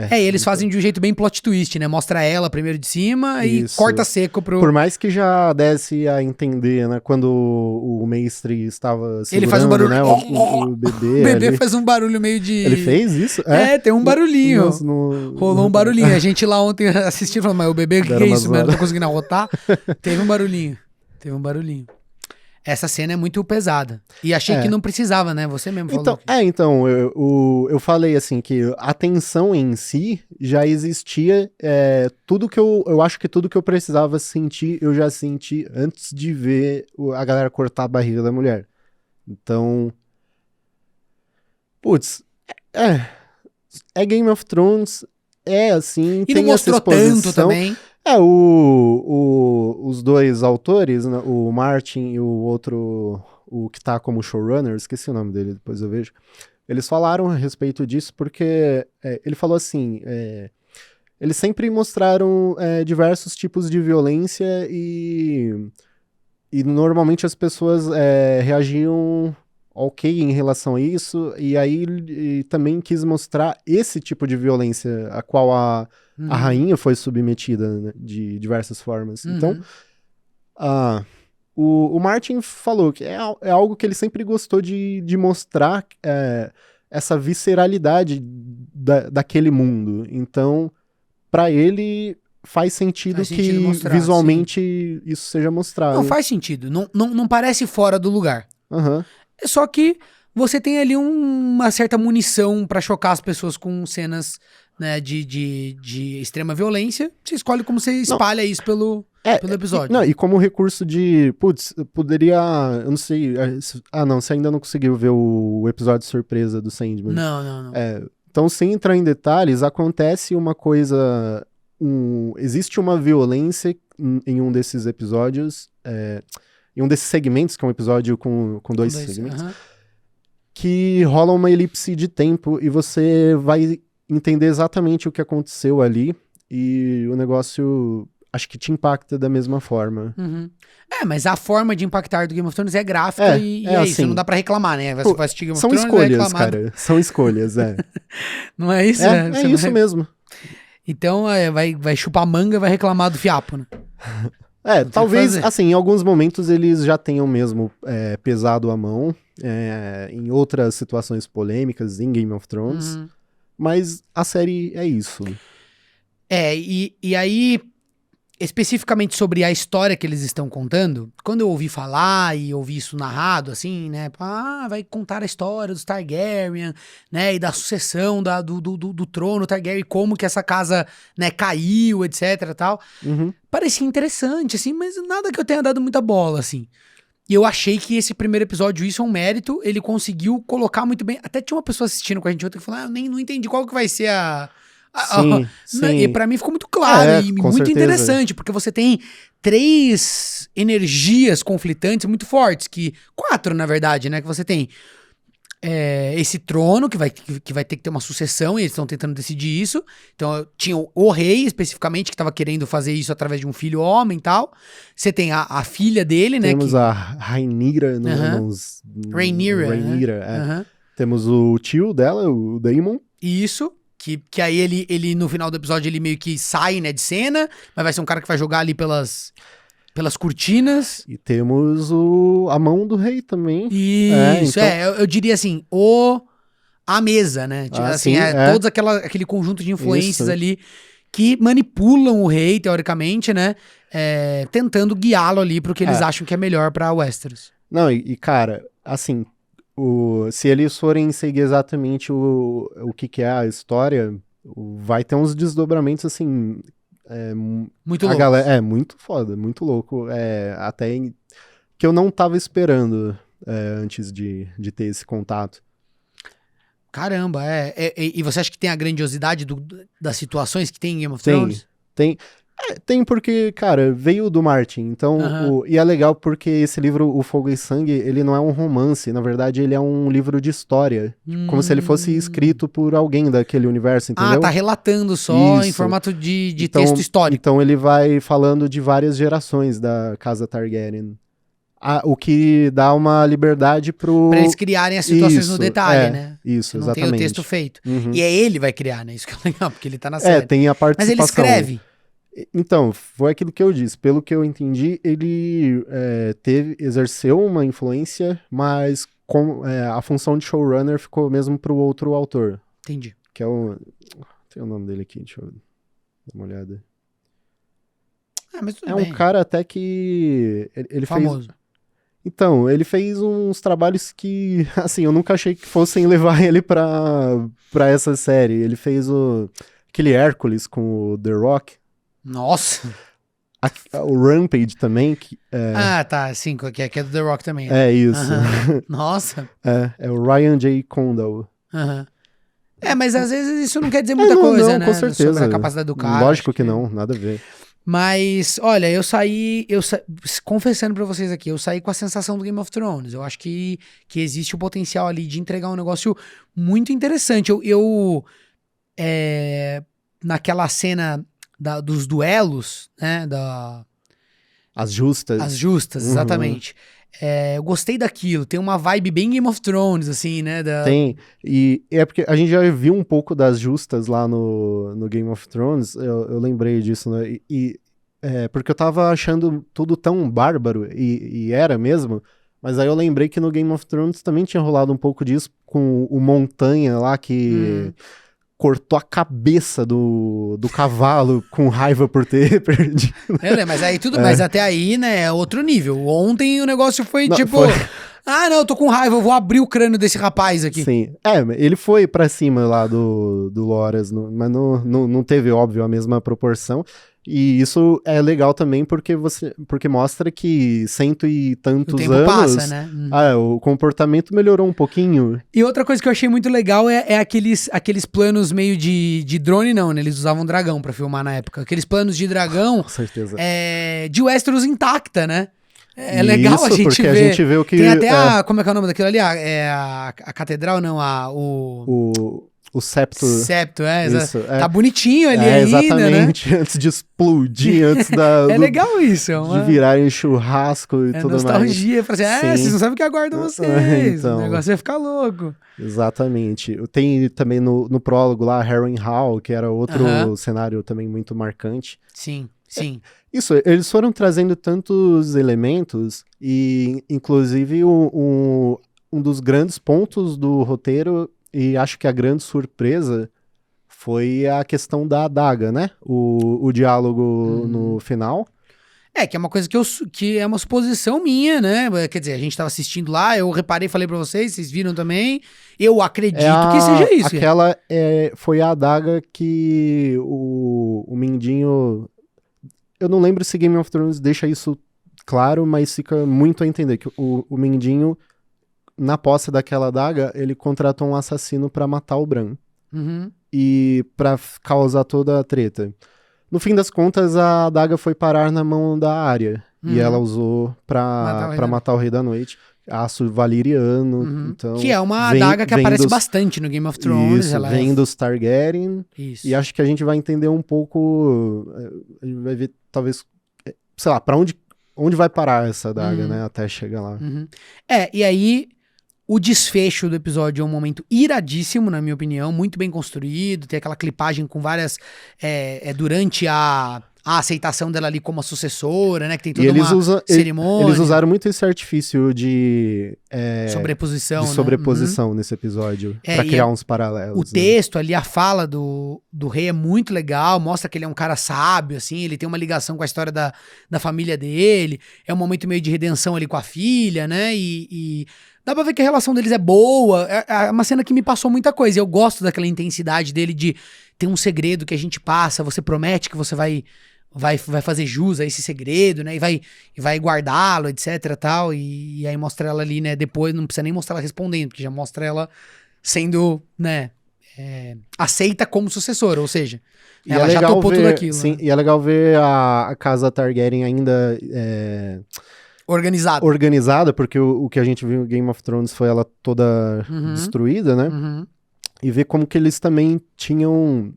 E eles fazem de um jeito bem plot twist, né? Mostra ela primeiro de cima e corta seco pro... Por mais que já desse a entender, né? Quando o mestre estava segurando, ele faz um barulho... né, o bebê. O bebê ali. faz um barulho meio de... Ele fez isso? Tem um barulhinho. Rolou um barulhinho. A gente lá ontem assistiu e falou, mas o bebê, o que é isso, mano? Não tô conseguindo arrotar. Teve um barulhinho. Essa cena é muito pesada. E achei que não precisava, né? Você mesmo falou. Então, eu falei assim, que a tensão em si já existia. Tudo que eu acho que tudo que eu precisava sentir, eu já senti antes de ver a galera cortar a barriga da mulher. Então, putz, é Game of Thrones, assim, e tem não mostrou essa exposição. Tanto também. Os dois autores, né, o Martin e o outro, o que tá como showrunner, esqueci o nome dele, depois eu vejo, eles falaram a respeito disso porque ele falou assim, eles sempre mostraram diversos tipos de violência e normalmente as pessoas reagiam ok em relação a isso, e aí ele também quis mostrar esse tipo de violência a qual a rainha foi submetida, né, de diversas formas. Então, o Martin falou que é algo que ele sempre gostou de mostrar essa visceralidade daquele mundo. Então, para ele, faz sentido que mostrar, visualmente isso seja mostrado. Não, faz sentido. Não parece fora do lugar. É só que você tem ali uma certa munição pra chocar as pessoas com cenas, né, de extrema violência. Você escolhe como você espalha isso pelo episódio. E como recurso de... Putz, poderia... Eu não sei... não, você ainda não conseguiu ver o episódio surpresa do Sandman. Não. Então, sem entrar em detalhes, acontece uma coisa... existe uma violência em um desses episódios... em um desses segmentos, que é um episódio com dois segmentos, que rola uma elipse de tempo e você vai entender exatamente o que aconteceu ali e o negócio acho que te impacta da mesma forma. Uhum. Mas a forma de impactar do Game of Thrones é gráfica e é isso, assim, não dá pra reclamar, né? Você vai assistir Game of são Thrones, escolhas, cara, são escolhas, Não é isso? É isso mesmo. Então vai chupar manga e vai reclamar do fiapo, né? Talvez, assim, em alguns momentos eles já tenham mesmo pesado a mão, em outras situações polêmicas, em Game of Thrones, mas a série é isso. E aí, especificamente sobre a história que eles estão contando, quando eu ouvi falar e ouvi isso narrado, assim, né? Vai contar a história dos Targaryen, né? E da sucessão do trono Targaryen, como que essa casa, né, caiu, etc, tal. Parecia interessante, assim, mas nada que eu tenha dado muita bola, assim. E eu achei que esse primeiro episódio, isso é um mérito, ele conseguiu colocar muito bem. Até tinha uma pessoa assistindo com a gente ontem que falou, eu nem não entendi qual que vai ser Sim. E pra mim ficou muito claro e muito certeza. interessante, porque você tem 3 energias conflitantes muito fortes, 4 na verdade, né, que você tem esse trono que vai ter que ter uma sucessão e eles estão tentando decidir isso. Então tinha o rei especificamente que estava querendo fazer isso através de um filho homem e tal. Você tem a filha dele, né? Temos a Rhaenyra, Rhaenyra, né? Temos o tio dela, o Daemon. Isso. Que aí ele, no final do episódio, ele meio que sai, né, de cena, mas vai ser um cara que vai jogar ali pelas cortinas. E temos a mão do rei também. Isso, eu diria assim, a mesa, né? Todos aquele conjunto de influências ali que manipulam o rei, teoricamente, né? Tentando guiá-lo ali pro que eles acham que é melhor pra Westeros. Não, cara, assim... se eles forem seguir exatamente o que é a história, vai ter uns desdobramentos, assim... muito louco. Muito foda, muito louco. Até que eu não tava esperando antes de ter esse contato. Caramba, e você acha que tem a grandiosidade das situações que tem em Game of Thrones? Tem porque, cara, veio do Martin, então, e é legal porque esse livro, O Fogo e Sangue, ele não é um romance, na verdade ele é um livro de história, como se ele fosse escrito por alguém daquele universo, entendeu? Tá relatando só em formato de texto histórico. Então ele vai falando de várias gerações da casa Targaryen, o que dá uma liberdade pra eles criarem as situações no detalhe, né? Isso, não exatamente. Tem o texto feito. E ele vai criar, né? Isso que é legal, porque ele tá na série. Tem a participação. Mas ele escreve. Então, foi aquilo que eu disse. Pelo que eu entendi, ele exerceu uma influência, mas a função de showrunner ficou mesmo pro outro autor. Entendi. Que é tem o nome dele aqui, deixa eu dar uma olhada. Mas tudo bem. Um cara até que... Ele famoso. Então, ele fez uns trabalhos que, assim, eu nunca achei que fossem levar ele pra essa série. Ele fez aquele Hércules com o The Rock. Nossa! O Rampage também. Tá, sim, que é do The Rock também. É isso. Nossa! É o Ryan J. Condal. Mas às vezes isso não quer dizer muita coisa, né? Com certeza. Sobre a capacidade do cara. Lógico que não, nada a ver. Mas, olha, eu saí confessando pra vocês aqui, eu saí com a sensação do Game of Thrones. Eu acho que existe o potencial ali de entregar um negócio muito interessante. Naquela cena dos duelos, né, As justas. Exatamente. Eu gostei daquilo, tem uma vibe bem Game of Thrones, assim, né? Tem, e é porque a gente já viu um pouco das justas lá no Game of Thrones, eu lembrei disso, né? Porque eu tava achando tudo tão bárbaro, e era mesmo, mas aí eu lembrei que no Game of Thrones também tinha rolado um pouco disso, com o Montanha lá, que... cortou a cabeça do cavalo com raiva por ter perdido. Mas aí mas até aí, né, é outro nível. Ontem o negócio foi não, eu tô com raiva, eu vou abrir o crânio desse rapaz aqui. Sim, ele foi pra cima lá do Loras, mas não teve, óbvio, a mesma proporção. E isso é legal também porque mostra que 100 e tantos anos... O tempo passa, né? O comportamento melhorou um pouquinho. E outra coisa que eu achei muito legal é aqueles planos meio de drone, não, né? Eles usavam dragão pra filmar na época. Aqueles planos de dragão... Com certeza. De Westeros intacta, né? É legal a gente porque ver. A gente vê o que... Tem até como é que é o nome daquilo ali? A catedral, não, o septo. Septo, Isso, Tá bonitinho ali ainda, exatamente, né? Antes de explodir, antes legal isso. De virar em churrasco e tudo nostalgia, mais. Vocês não sabem o que aguarda vocês. Então, o negócio ia ficar louco. Exatamente. Tem também no prólogo lá, Harrenhal, que era outro cenário também muito marcante. Sim. Isso, eles foram trazendo tantos elementos e, inclusive, um dos grandes pontos do roteiro, e acho que a grande surpresa, foi a questão da adaga, né? O diálogo no final. Que é uma coisa que é uma suposição minha, né? Quer dizer, a gente tava assistindo lá, eu reparei, falei pra vocês viram também. Eu acredito que seja isso. Aquela foi a adaga que o Mindinho... Eu não lembro se Game of Thrones deixa isso claro, mas fica muito a entender que o Mindinho, na posse daquela adaga, ele contratou um assassino pra matar o Bran. E pra causar toda a treta. No fim das contas, a adaga foi parar na mão da Arya. E ela usou pra matar o Rei da Noite. Aço valeriano. Então, que é uma adaga que aparece bastante no Game of Thrones. Isso, vem dos Targaryen. Isso. E acho que a gente vai entender um pouco... A gente vai ver, talvez... Sei lá, pra onde vai parar essa adaga, né? Até chegar lá. E aí... O desfecho do episódio é um momento iradíssimo, na minha opinião, muito bem construído, tem aquela clipagem com várias... durante a aceitação dela ali como a sucessora, né? Que tem toda uma cerimônia. Eles usaram muito esse artifício de... sobreposição, nesse episódio, pra criar uns paralelos. O texto ali, a fala do rei é muito legal, mostra que ele é um cara sábio, assim, ele tem uma ligação com a história da família dele, é um momento meio de redenção ali com a filha, né? E dá pra ver que a relação deles é boa, é uma cena que me passou muita coisa, eu gosto daquela intensidade dele de ter um segredo que a gente passa, você promete que você vai fazer jus a esse segredo, né, e vai guardá-lo, etc, tal, e aí mostra ela ali, né, depois não precisa nem mostrar ela respondendo, porque já mostra ela sendo, né, aceita como sucessora, ou seja, ela já topou tudo aquilo. Sim, né? E é legal ver a casa Targaryen ainda... Organizada, porque o que a gente viu em Game of Thrones foi ela toda destruída, né? E ver como que eles também tinham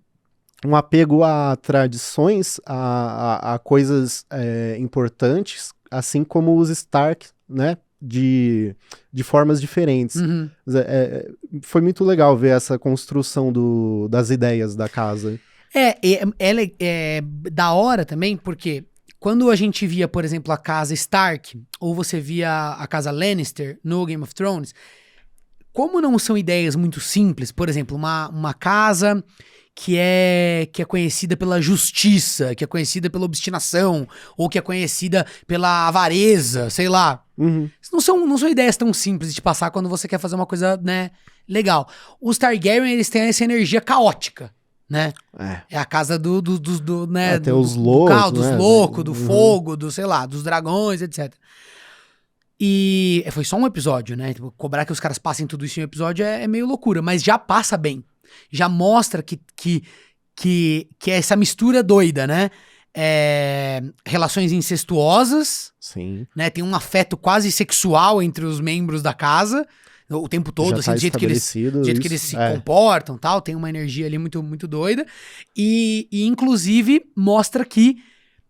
um apego a tradições, a coisas importantes, assim como os Stark, né? De formas diferentes. Foi muito legal ver essa construção das ideias da casa. Ela é da hora também, porque quando a gente via, por exemplo, a casa Stark, ou você via a casa Lannister no Game of Thrones, como não são ideias muito simples, por exemplo, uma casa que é conhecida pela justiça, que é conhecida pela obstinação, ou que é conhecida pela avareza, sei lá. Não são ideias tão simples de te passar quando você quer fazer uma coisa, né, legal. Os Targaryen, eles têm essa energia caótica, né? É a casa né, tem os loucos, dos loucos, do fogo, sei lá, dos dragões, etc. E foi só um episódio, né? Tipo, cobrar que os caras passem tudo isso em um episódio é meio loucura, mas já passa bem. Já mostra que é essa mistura doida, né? Relações incestuosas. Sim. Né? Tem um afeto quase sexual entre os membros da casa. O tempo todo, assim, do jeito que eles se comportam, tal, tem uma energia ali muito, muito doida. E inclusive, mostra que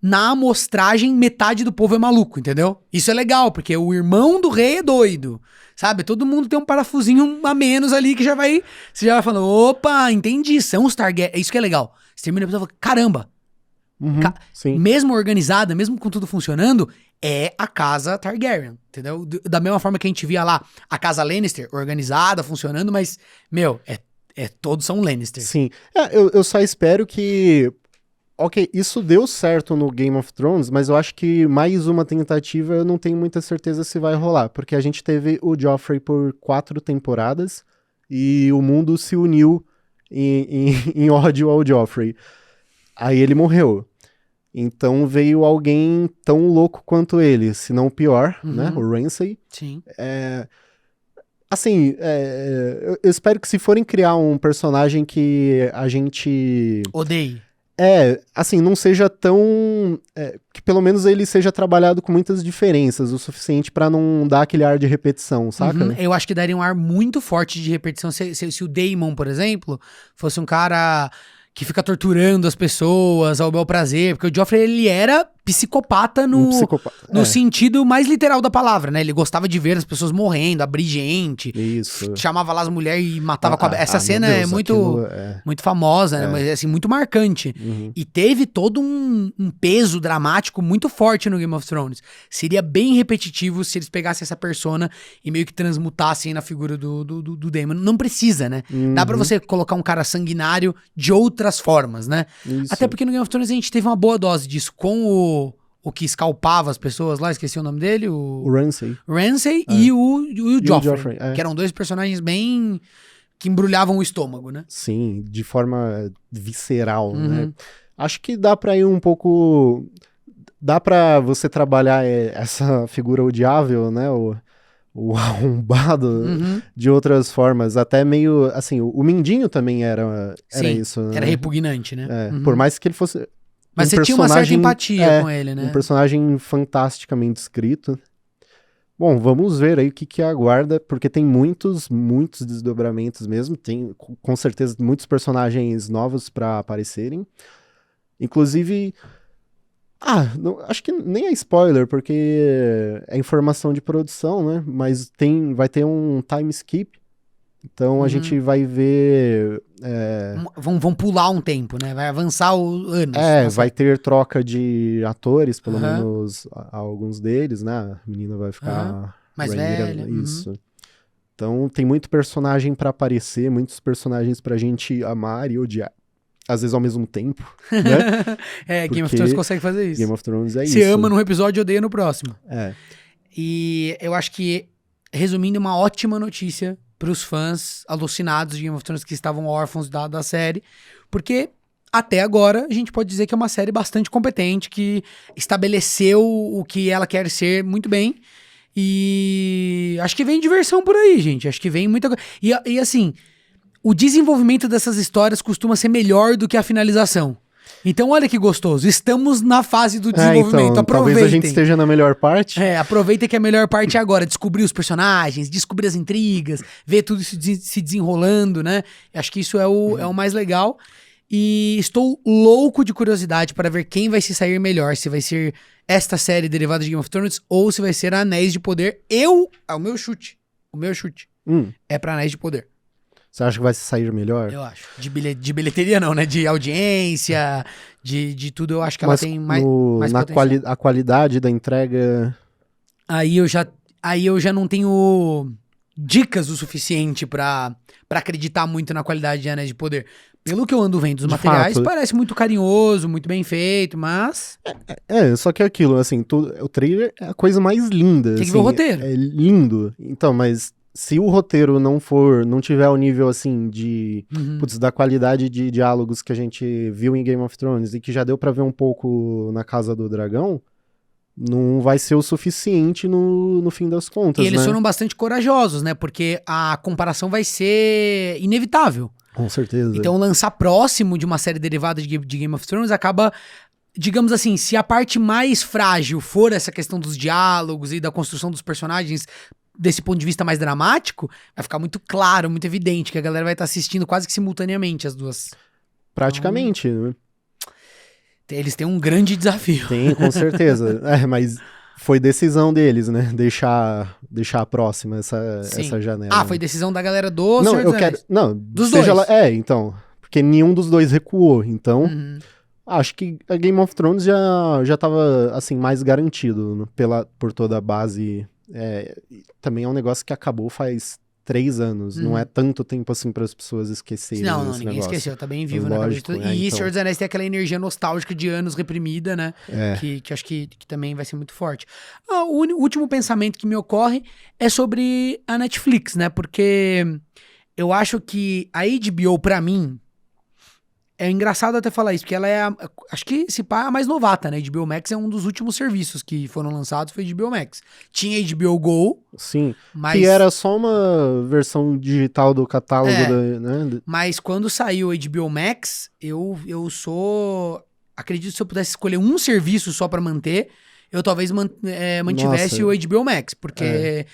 na amostragem, metade do povo é maluco, entendeu? Isso é legal, porque o irmão do rei é doido, sabe? Todo mundo tem um parafusinho a menos ali que você já vai falando, opa, entendi, são os Targaryen. É isso que é legal. Você termina a pessoa e fala, caramba, sim. Mesmo organizada, mesmo com tudo funcionando, é a casa Targaryen, entendeu? Da mesma forma que a gente via lá a casa Lannister, organizada, funcionando, mas, todos são Lannister. Sim, eu só espero que... Ok, isso deu certo no Game of Thrones, mas eu acho que mais uma tentativa eu não tenho muita certeza se vai rolar, porque a gente teve o Joffrey por 4 temporadas e o mundo se uniu em ódio ao Joffrey. Aí ele morreu. Então veio alguém tão louco quanto ele, se não pior, né? O Ramsay. Sim. Assim, eu espero que se forem criar um personagem que a gente... Odeie. assim, não seja tão... que pelo menos ele seja trabalhado com muitas diferenças, o suficiente pra não dar aquele ar de repetição, saca? Eu acho que daria um ar muito forte de repetição se o Daemon, por exemplo, fosse um cara que fica torturando as pessoas ao bel prazer, porque o Joffrey, ele era psicopata no sentido mais literal da palavra, né? Ele gostava de ver as pessoas morrendo, abrir gente, Isso. chamava lá as mulheres e matava com a... Essa cena Deus, é muito famosa, né? Mas assim, muito marcante. E teve todo um peso dramático muito forte no Game of Thrones. Seria bem repetitivo se eles pegassem essa persona e meio que transmutassem na figura do Daemon. Não precisa, né? Dá pra você colocar um cara sanguinário de outras formas, né? Isso. Até porque no Game of Thrones a gente teve uma boa dose disso com o que escalpava as pessoas lá, esqueci o nome dele. O Ramsay e o Joffrey, que eram dois personagens bem... que embrulhavam o estômago, né? Sim, de forma visceral, né? Acho que dá pra ir um pouco... Dá pra você trabalhar essa figura odiável, né? O arrombado de outras formas. Até meio... Assim, o Mindinho também era isso, né? Era repugnante, né? Por mais que ele fosse... Mas você tinha uma certa empatia com ele, né? Um personagem fantasticamente escrito. Bom, vamos ver aí o que aguarda, porque tem muitos desdobramentos mesmo. Tem, com certeza, muitos personagens novos pra aparecerem. Inclusive... acho que nem é spoiler, porque é informação de produção, né? Mas vai ter um time skip. Então a gente vai ver... Vão pular um tempo, né? Vai avançar anos. Vai ter troca de atores, pelo menos alguns deles, né? A menina vai ficar... mais velha. Isso. Então tem muito personagem pra aparecer, muitos personagens pra gente amar e odiar. Às vezes ao mesmo tempo, né? Game of Thrones consegue fazer isso. Game of Thrones é isso. Você ama num episódio e odeia no próximo. E eu acho que, resumindo, uma ótima notícia pros fãs alucinados de Game of Thrones que estavam órfãos da série, porque até agora a gente pode dizer que é uma série bastante competente, que estabeleceu o que ela quer ser muito bem, e acho que vem diversão por aí, gente, acho que vem muita coisa, e assim, o desenvolvimento dessas histórias costuma ser melhor do que a finalização. Então, olha que gostoso. Estamos na fase do desenvolvimento. Então, aproveitem. Talvez a gente esteja na melhor parte. Aproveitem que a melhor parte é agora. Descobrir os personagens, descobrir as intrigas, ver tudo isso se desenrolando, né? Acho que isso é o mais legal. E estou louco de curiosidade para ver quem vai se sair melhor. Se vai ser esta série derivada de Game of Thrones ou se vai ser Anéis de Poder. O meu chute é pra Anéis de Poder. Você acha que vai se sair melhor? Eu acho. De bilheteria não, né? De audiência, de tudo, eu acho que ela tem mais potencial. A qualidade da entrega... Aí eu já não tenho dicas o suficiente pra acreditar muito na qualidade de Anéis de Poder. Pelo que eu ando vendo dos materiais, parece muito carinhoso, muito bem feito, mas... Só que é aquilo, assim, o trailer é a coisa mais linda. Tem que ver o roteiro. É lindo. Então, mas... Se o roteiro não tiver o nível, assim, da qualidade de diálogos que a gente viu em Game of Thrones e que já deu pra ver um pouco na Casa do Dragão, não vai ser o suficiente no fim das contas, E eles foram bastante corajosos, né? Porque a comparação vai ser inevitável. Com certeza. Então, lançar próximo de uma série derivada de Game of Thrones acaba... Digamos assim, se a parte mais frágil for essa questão dos diálogos e da construção dos personagens... desse ponto de vista mais dramático, vai ficar muito claro, muito evidente que a galera vai estar assistindo quase que simultaneamente as duas. Praticamente, né? Eles têm um grande desafio. Tem, com certeza. Mas foi decisão deles, né? Deixar a próxima essa janela. Foi decisão da galera do Não, Senhor dos Anéis. Dos dois. Então. Porque nenhum dos dois recuou. Então, acho que a Game of Thrones já tava, assim, mais garantido por toda a base... também é um negócio que acabou faz 3 anos, não é tanto tempo assim para as pessoas esquecerem. Não, ninguém esqueceu, tá bem vivo na cabeça de tudo. E Senhor dos Anéis tem aquela energia nostálgica de anos reprimida, né? Que acho que também vai ser muito forte. O último pensamento que me ocorre é sobre a Netflix, né? Porque eu acho que a HBO, pra mim, É engraçado até falar isso, porque ela é, acho que esse pá é a mais novata, né? HBO Max é um dos últimos serviços que foram lançados, foi HBO Max. Tinha HBO Go, Sim, mas... que era só uma versão digital do catálogo, né? Mas quando saiu o HBO Max, eu sou... Acredito que se eu pudesse escolher um serviço só pra manter, eu talvez mantivesse o HBO Max, porque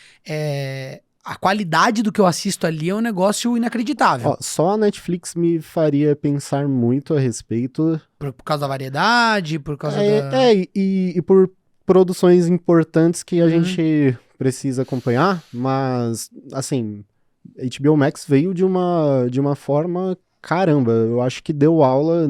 a qualidade do que eu assisto ali é um negócio inacreditável. Ó, só a Netflix me faria pensar muito a respeito. Por causa da variedade, por causa e por produções importantes que a gente precisa acompanhar, mas, assim, HBO Max veio de uma forma, caramba, eu acho que deu aula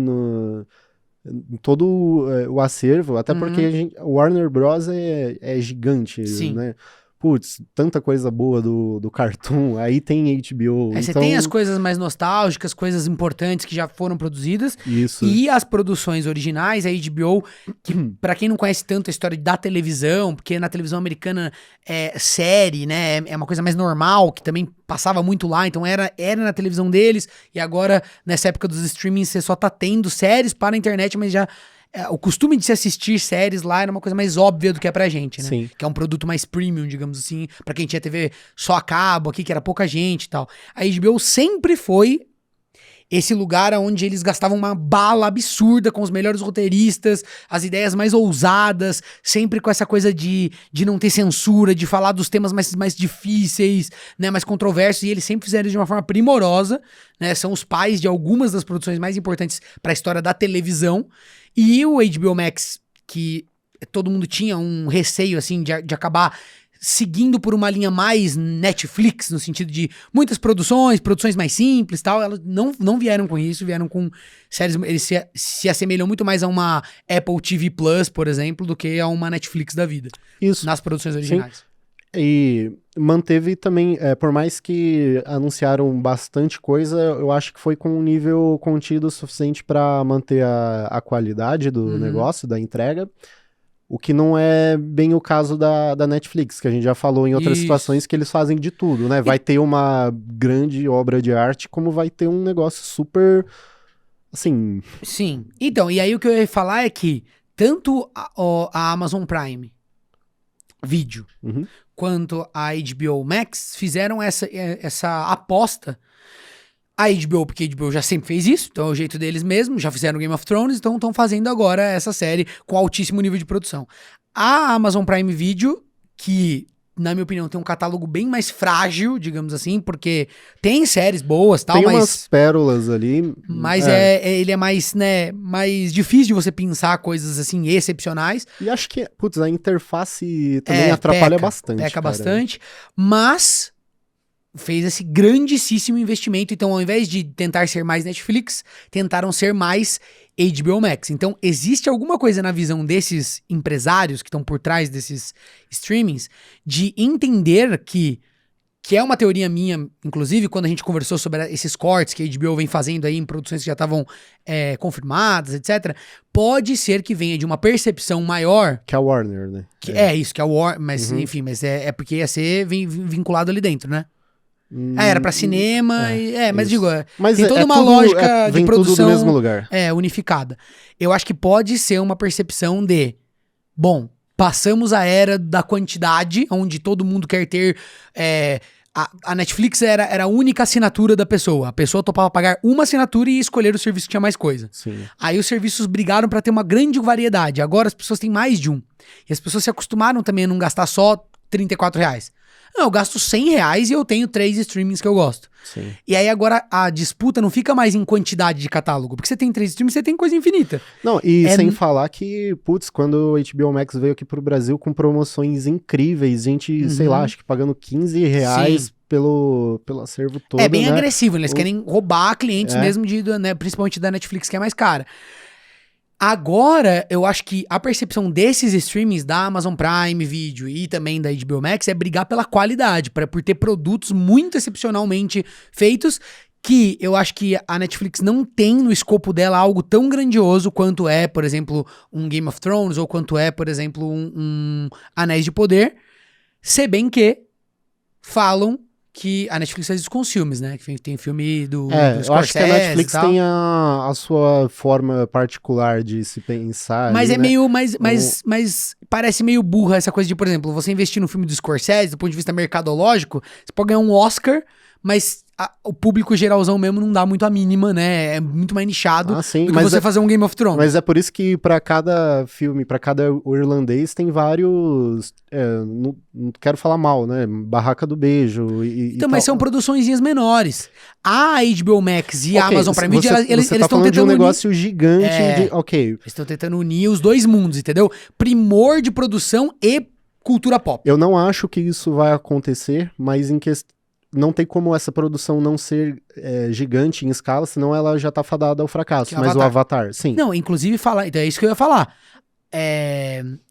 em todo o acervo, até porque o Warner Bros. É gigante, Sim. né? Putz, tanta coisa boa do Cartoon, aí tem HBO. Você então... tem as coisas mais nostálgicas, coisas importantes que já foram produzidas. Isso. E as produções originais, a HBO, que pra quem não conhece tanto a história da televisão, porque na televisão americana é série, né? É uma coisa mais normal, que também passava muito lá, então era na televisão deles. E agora, nessa época dos streamings, você só tá tendo séries para a internet, mas já... o costume de se assistir séries lá era uma coisa mais óbvia do que é pra gente, né? Sim. Que é um produto mais premium, digamos assim, pra quem tinha TV só a cabo aqui, que era pouca gente e tal. A HBO sempre foi esse lugar onde eles gastavam uma bala absurda com os melhores roteiristas, as ideias mais ousadas, sempre com essa coisa de não ter censura, de falar dos temas mais difíceis, né, mais controversos, e eles sempre fizeram isso de uma forma primorosa, né? São os pais de algumas das produções mais importantes pra história da televisão. E o HBO Max, que todo mundo tinha um receio, assim, de acabar seguindo por uma linha mais Netflix, no sentido de muitas produções mais simples e tal, elas não vieram com isso, vieram com séries, eles se assemelham muito mais a uma Apple TV Plus, por exemplo, do que a uma Netflix da vida. Isso. Nas produções originais. Sim. E manteve também, por mais que anunciaram bastante coisa, eu acho que foi com um nível contido suficiente para manter a qualidade do negócio, da entrega, o que não é bem o caso da Netflix, que a gente já falou em outras situações que eles fazem de tudo, né? Vai ter uma grande obra de arte, como vai ter um negócio super, assim... Sim. Então, e aí o que eu ia falar é que tanto a Amazon Prime Video quanto a HBO Max fizeram essa aposta. A HBO, porque a HBO já sempre fez isso, então é o jeito deles mesmo, já fizeram Game of Thrones, então estão fazendo agora essa série com altíssimo nível de produção. A Amazon Prime Video, que, na minha opinião, tem um catálogo bem mais frágil, digamos assim, porque tem séries boas e tal, tem mas... umas pérolas ali. Mas ele é mais, né, mais difícil de você pensar coisas, assim, excepcionais. E acho que, putz, a interface também atrapalha bastante. Peca bastante, mas... fez esse grandíssimo investimento. Então, ao invés de tentar ser mais Netflix, tentaram ser mais HBO Max. Então, existe alguma coisa na visão desses empresários que estão por trás desses streamings de entender que é uma teoria minha, inclusive, quando a gente conversou sobre esses cortes que a HBO vem fazendo aí em produções que já estavam confirmadas, etc. Pode ser que venha de uma percepção maior... que a Warner, né? Isso, que a Warner... Mas, enfim, mas é porque ia ser vinculado ali dentro, né? Era pra cinema, mas digo, mas tem toda uma lógica de produção tudo do mesmo lugar. Unificada. Eu acho que pode ser uma percepção de, bom, passamos a era da quantidade, onde todo mundo quer ter... A Netflix era a única assinatura da pessoa. A pessoa topava pagar uma assinatura e escolher o serviço que tinha mais coisa. Sim. Aí os serviços brigaram pra ter uma grande variedade. Agora as pessoas têm mais de um. E as pessoas se acostumaram também a não gastar só R$34. Não, eu gasto R$100 e eu tenho 3 streamings que eu gosto. Sim. E aí agora a disputa não fica mais em quantidade de catálogo, porque você tem 3 streamings, você tem coisa infinita. Não, e sem falar que, putz, quando o HBO Max veio aqui pro Brasil com promoções incríveis, gente, sei lá, acho que pagando R$15 pelo acervo todo, é bem né? agressivo, eles querem roubar clientes mesmo, né, principalmente da Netflix, que é mais cara. Agora, eu acho que a percepção desses streamings da Amazon Prime Video e também da HBO Max é brigar pela qualidade, por ter produtos muito excepcionalmente feitos, que eu acho que a Netflix não tem no escopo dela algo tão grandioso quanto é, por exemplo, um Game of Thrones, ou quanto é, por exemplo, um Anéis de Poder, se bem que falam que a Netflix faz isso com os filmes, né? Que tem filme do eu acho que a Netflix tem a sua forma particular de se pensar. Mas ali, é né? meio. Mas parece meio burra essa coisa de, por exemplo, você investir no filme do Scorsese, do ponto de vista mercadológico, você pode ganhar um Oscar, mas o público geralzão mesmo não dá muito a mínima, né? É muito mais nichado sim, do que você fazer um Game of Thrones. Mas é por isso que pra cada filme, pra cada irlandês, tem vários... não quero falar mal, né? Barraca do Beijo e Então, tal. mas são produçõezinhas menores. A HBO Max e a Amazon Prime Video, eles Você tá estão falando de um tentando negócio gigante Eles estão tentando unir os dois mundos, entendeu? Primor de produção e cultura pop. Eu não acho que isso vai acontecer, mas não tem como essa produção não ser gigante em escala, senão ela já tá fadada ao fracasso. Que é o Mas Avatar. o Avatar, sim. Não, inclusive então é isso que eu ia falar.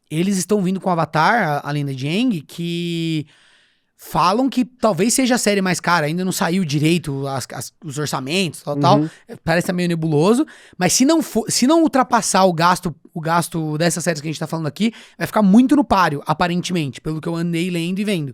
Eles estão vindo com o Avatar, a Lenda de Aang, que falam que talvez seja a série mais cara. Ainda não saiu direito os orçamentos, tal. Parece tá meio nebuloso. Mas se não ultrapassar o gasto dessas séries que a gente tá falando aqui, vai ficar muito no páreo, aparentemente, pelo que eu andei lendo e vendo.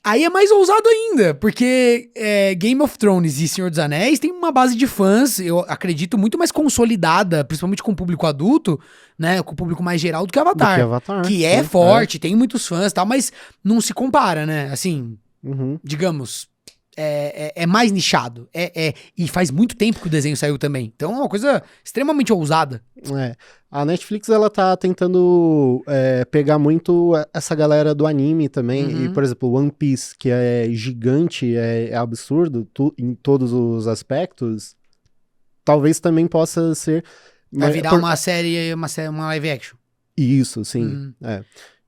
Aí é mais ousado ainda, porque Game of Thrones e Senhor dos Anéis tem uma base de fãs, eu acredito, muito mais consolidada, principalmente com o público adulto, né, com o público mais geral do que Avatar. Que é forte, tem muitos fãs e tal, mas não se compara, né, assim, digamos, é mais nichado, e faz muito tempo que o desenho saiu também, então é uma coisa extremamente ousada. A Netflix, ela tá tentando pegar muito essa galera do anime também, e, por exemplo, One Piece, que é gigante, é absurdo em todos os aspectos, talvez também possa ser... Vai virar uma série, uma live action. Isso, sim.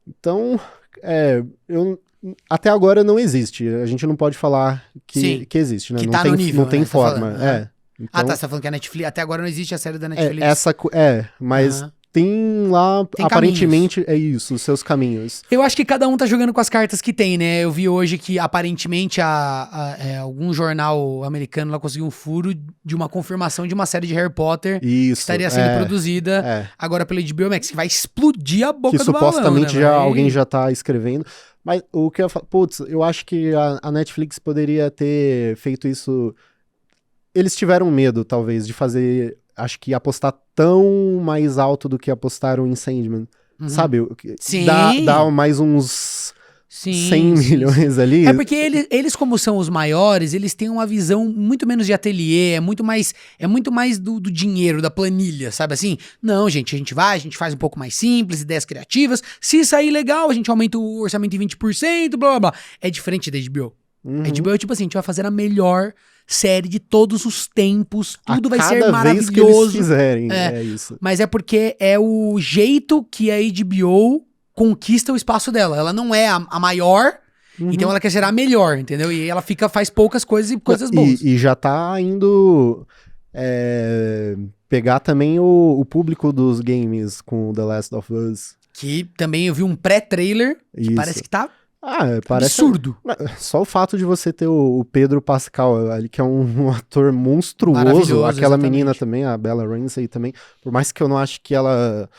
Então, até agora não existe, a gente não pode falar que existe, né? Que tá no nível, não tem forma, Então, tá, você tá falando que a Netflix... Até agora não existe a série da Netflix. Mas tem lá, tem aparentemente, caminhos. é isso, os seus caminhos. Eu acho que cada um tá jogando com as cartas que tem, né? Eu vi hoje que, aparentemente, algum jornal americano lá conseguiu um furo de uma confirmação de uma série de Harry Potter que estaria sendo produzida agora pela HBO Max, que vai explodir a boca do balão, supostamente né? Alguém já tá escrevendo. Mas o que eu falo... Putz, eu acho que a Netflix poderia ter feito isso... Eles tiveram medo, talvez, de fazer... Acho que apostar tão mais alto do que apostaram em Sandman. Sabe? Sim. Dá mais uns 100 milhões ali. É porque eles, como são os maiores, eles têm uma visão muito menos de ateliê, é muito mais do dinheiro, da planilha, sabe assim? Não, gente, a gente faz um pouco mais simples, ideias criativas. Se sair legal, a gente aumenta o orçamento em 20%, blá, blá, blá. É diferente da HBO. A HBO é tipo assim, a gente vai fazer a melhor série de todos os tempos, tudo vai ser maravilhoso. Vez que eles fizerem, é isso. Mas é porque é o jeito que a HBO conquista o espaço dela. Ela não é a maior, então ela quer ser a melhor, entendeu? E ela faz poucas coisas e coisas boas. E já tá indo pegar também o público dos games com The Last of Us. Que também eu vi um pré-trailer que parece que tá parece absurdo. Só o fato de você ter o Pedro Pascal ali, que é um ator monstruoso, aquela menina também, a Bella Ramsey também, por mais que eu não ache que ela,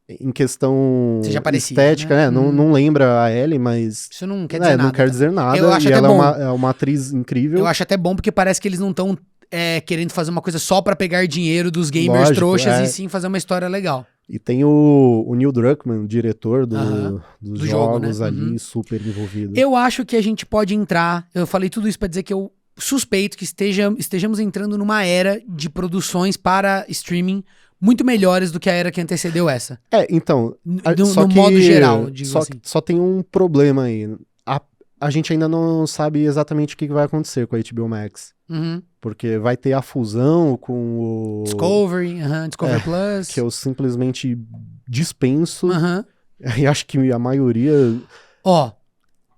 em questão estética, né? Não lembra a Ellie, mas... Isso não quer dizer nada. Não quer dizer nada, eu acho e até ela bom. é uma atriz incrível. Eu acho até bom, porque parece que eles não estão querendo fazer uma coisa só pra pegar dinheiro dos gamers trouxas, e sim fazer uma história legal. E tem o Neil Druckmann, o diretor dos do jogos jogo, né? ali, super envolvido. Eu acho que a gente pode entrar... Eu falei tudo isso pra dizer que eu suspeito que estejamos entrando numa era de produções para streaming muito melhores do que a era que antecedeu essa. Então... No modo geral, digo assim. Só tem um problema aí. A gente ainda não sabe exatamente o que vai acontecer com a HBO Max. Porque vai ter a fusão com o... Discovery Plus. Que eu simplesmente dispenso. E acho que a maioria...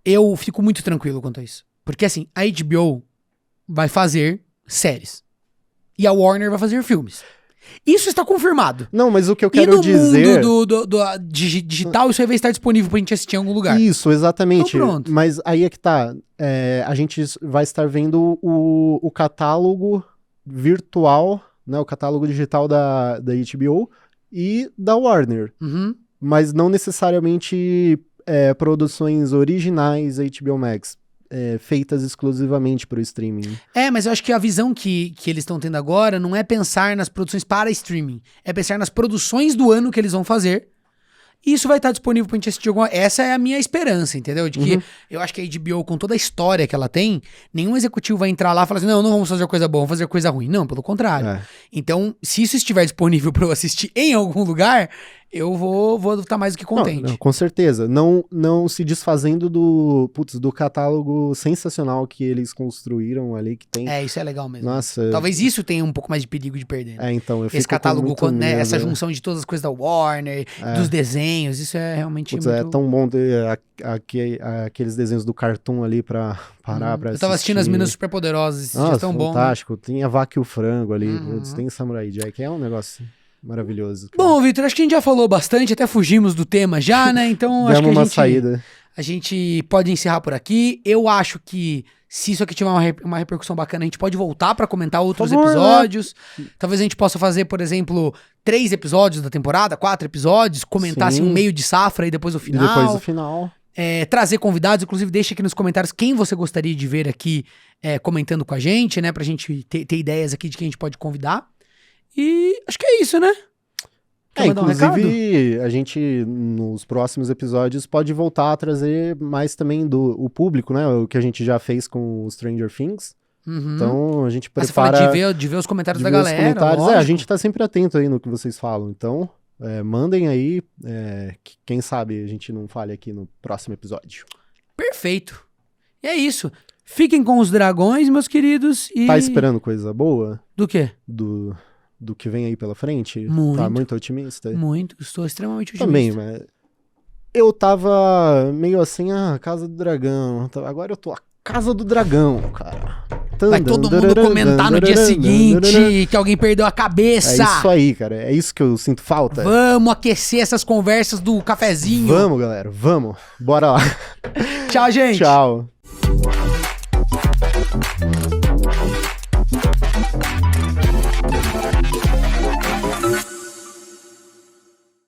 Eu fico muito tranquilo quanto a isso. Porque assim, a HBO vai fazer séries. E a Warner vai fazer filmes. Isso está confirmado. Não, mas o que eu quero dizer... E no mundo do digital, isso aí vai estar disponível pra gente assistir em algum lugar. Isso, exatamente. Então, pronto. Mas aí é que tá. A gente vai estar vendo o catálogo virtual, né? O catálogo digital da HBO e da Warner. Mas não necessariamente produções originais HBO Max, feitas exclusivamente pro streaming. Mas eu acho que a visão que eles estão tendo agora não é pensar nas produções para streaming, é pensar nas produções do ano que eles vão fazer. E isso vai estar disponível pra gente assistir alguma... Essa é a minha esperança, entendeu? De que eu acho que a HBO, com toda a história que ela tem, nenhum executivo vai entrar lá e falar assim, não vamos fazer coisa boa, vamos fazer coisa ruim. Não, pelo contrário. Então, se isso estiver disponível pra eu assistir em algum lugar, eu vou estar mais do que contente. Não, com certeza. Não se desfazendo do catálogo sensacional que eles construíram ali, que tem... Isso é legal mesmo. Nossa. Talvez isso tenha um pouco mais de perigo de perder. Né? Então, eu esse catálogo, né, essa junção de todas as coisas da Warner, dos desenhos, isso é realmente muito... É tão bom ter aqueles desenhos do Cartoon ali pra parar pra assistir. Eu tava assistindo As Meninas Superpoderosas, isso é tão bom. Fantástico. Né? Tem a Vaca e o Frango ali, tem Samurai Jack, é um negócio... maravilhoso. Cara. Bom, Victor, acho que a gente já falou bastante, até fugimos do tema já, né? Então acho que a gente pode encerrar por aqui. Eu acho que se isso aqui tiver uma repercussão bacana, a gente pode voltar pra comentar outros episódios. Talvez a gente possa fazer, por exemplo, 3 episódios da temporada, 4 episódios, comentar assim um meio de safra e depois o final. Depois o final. Trazer convidados, inclusive deixa aqui nos comentários quem você gostaria de ver aqui comentando com a gente, né? Pra gente ter ideias aqui de quem a gente pode convidar. E acho que é isso, né? Inclusive, a gente, nos próximos episódios, pode voltar a trazer mais também o público, né? O que a gente já fez com o Stranger Things. Então, a gente prepara... Você fala de ver os comentários da galera, a gente tá sempre atento aí no que vocês falam. Então, mandem aí, quem sabe a gente não fale aqui no próximo episódio. Perfeito. E é isso. Fiquem com os dragões, meus queridos, e... Tá esperando coisa boa? Do quê? Do que vem aí pela frente? Muito. Tá muito otimista? Muito, estou extremamente otimista. Também, mas eu tava meio assim, Casa do Dragão. Agora eu tô a Casa do Dragão, cara. Vai todo mundo comentar no dia seguinte que alguém perdeu a cabeça. É isso aí, cara. É isso que eu sinto falta. Vamos aquecer essas conversas do cafezinho. Vamos, galera. Vamos. Bora lá. Tchau, gente. Tchau.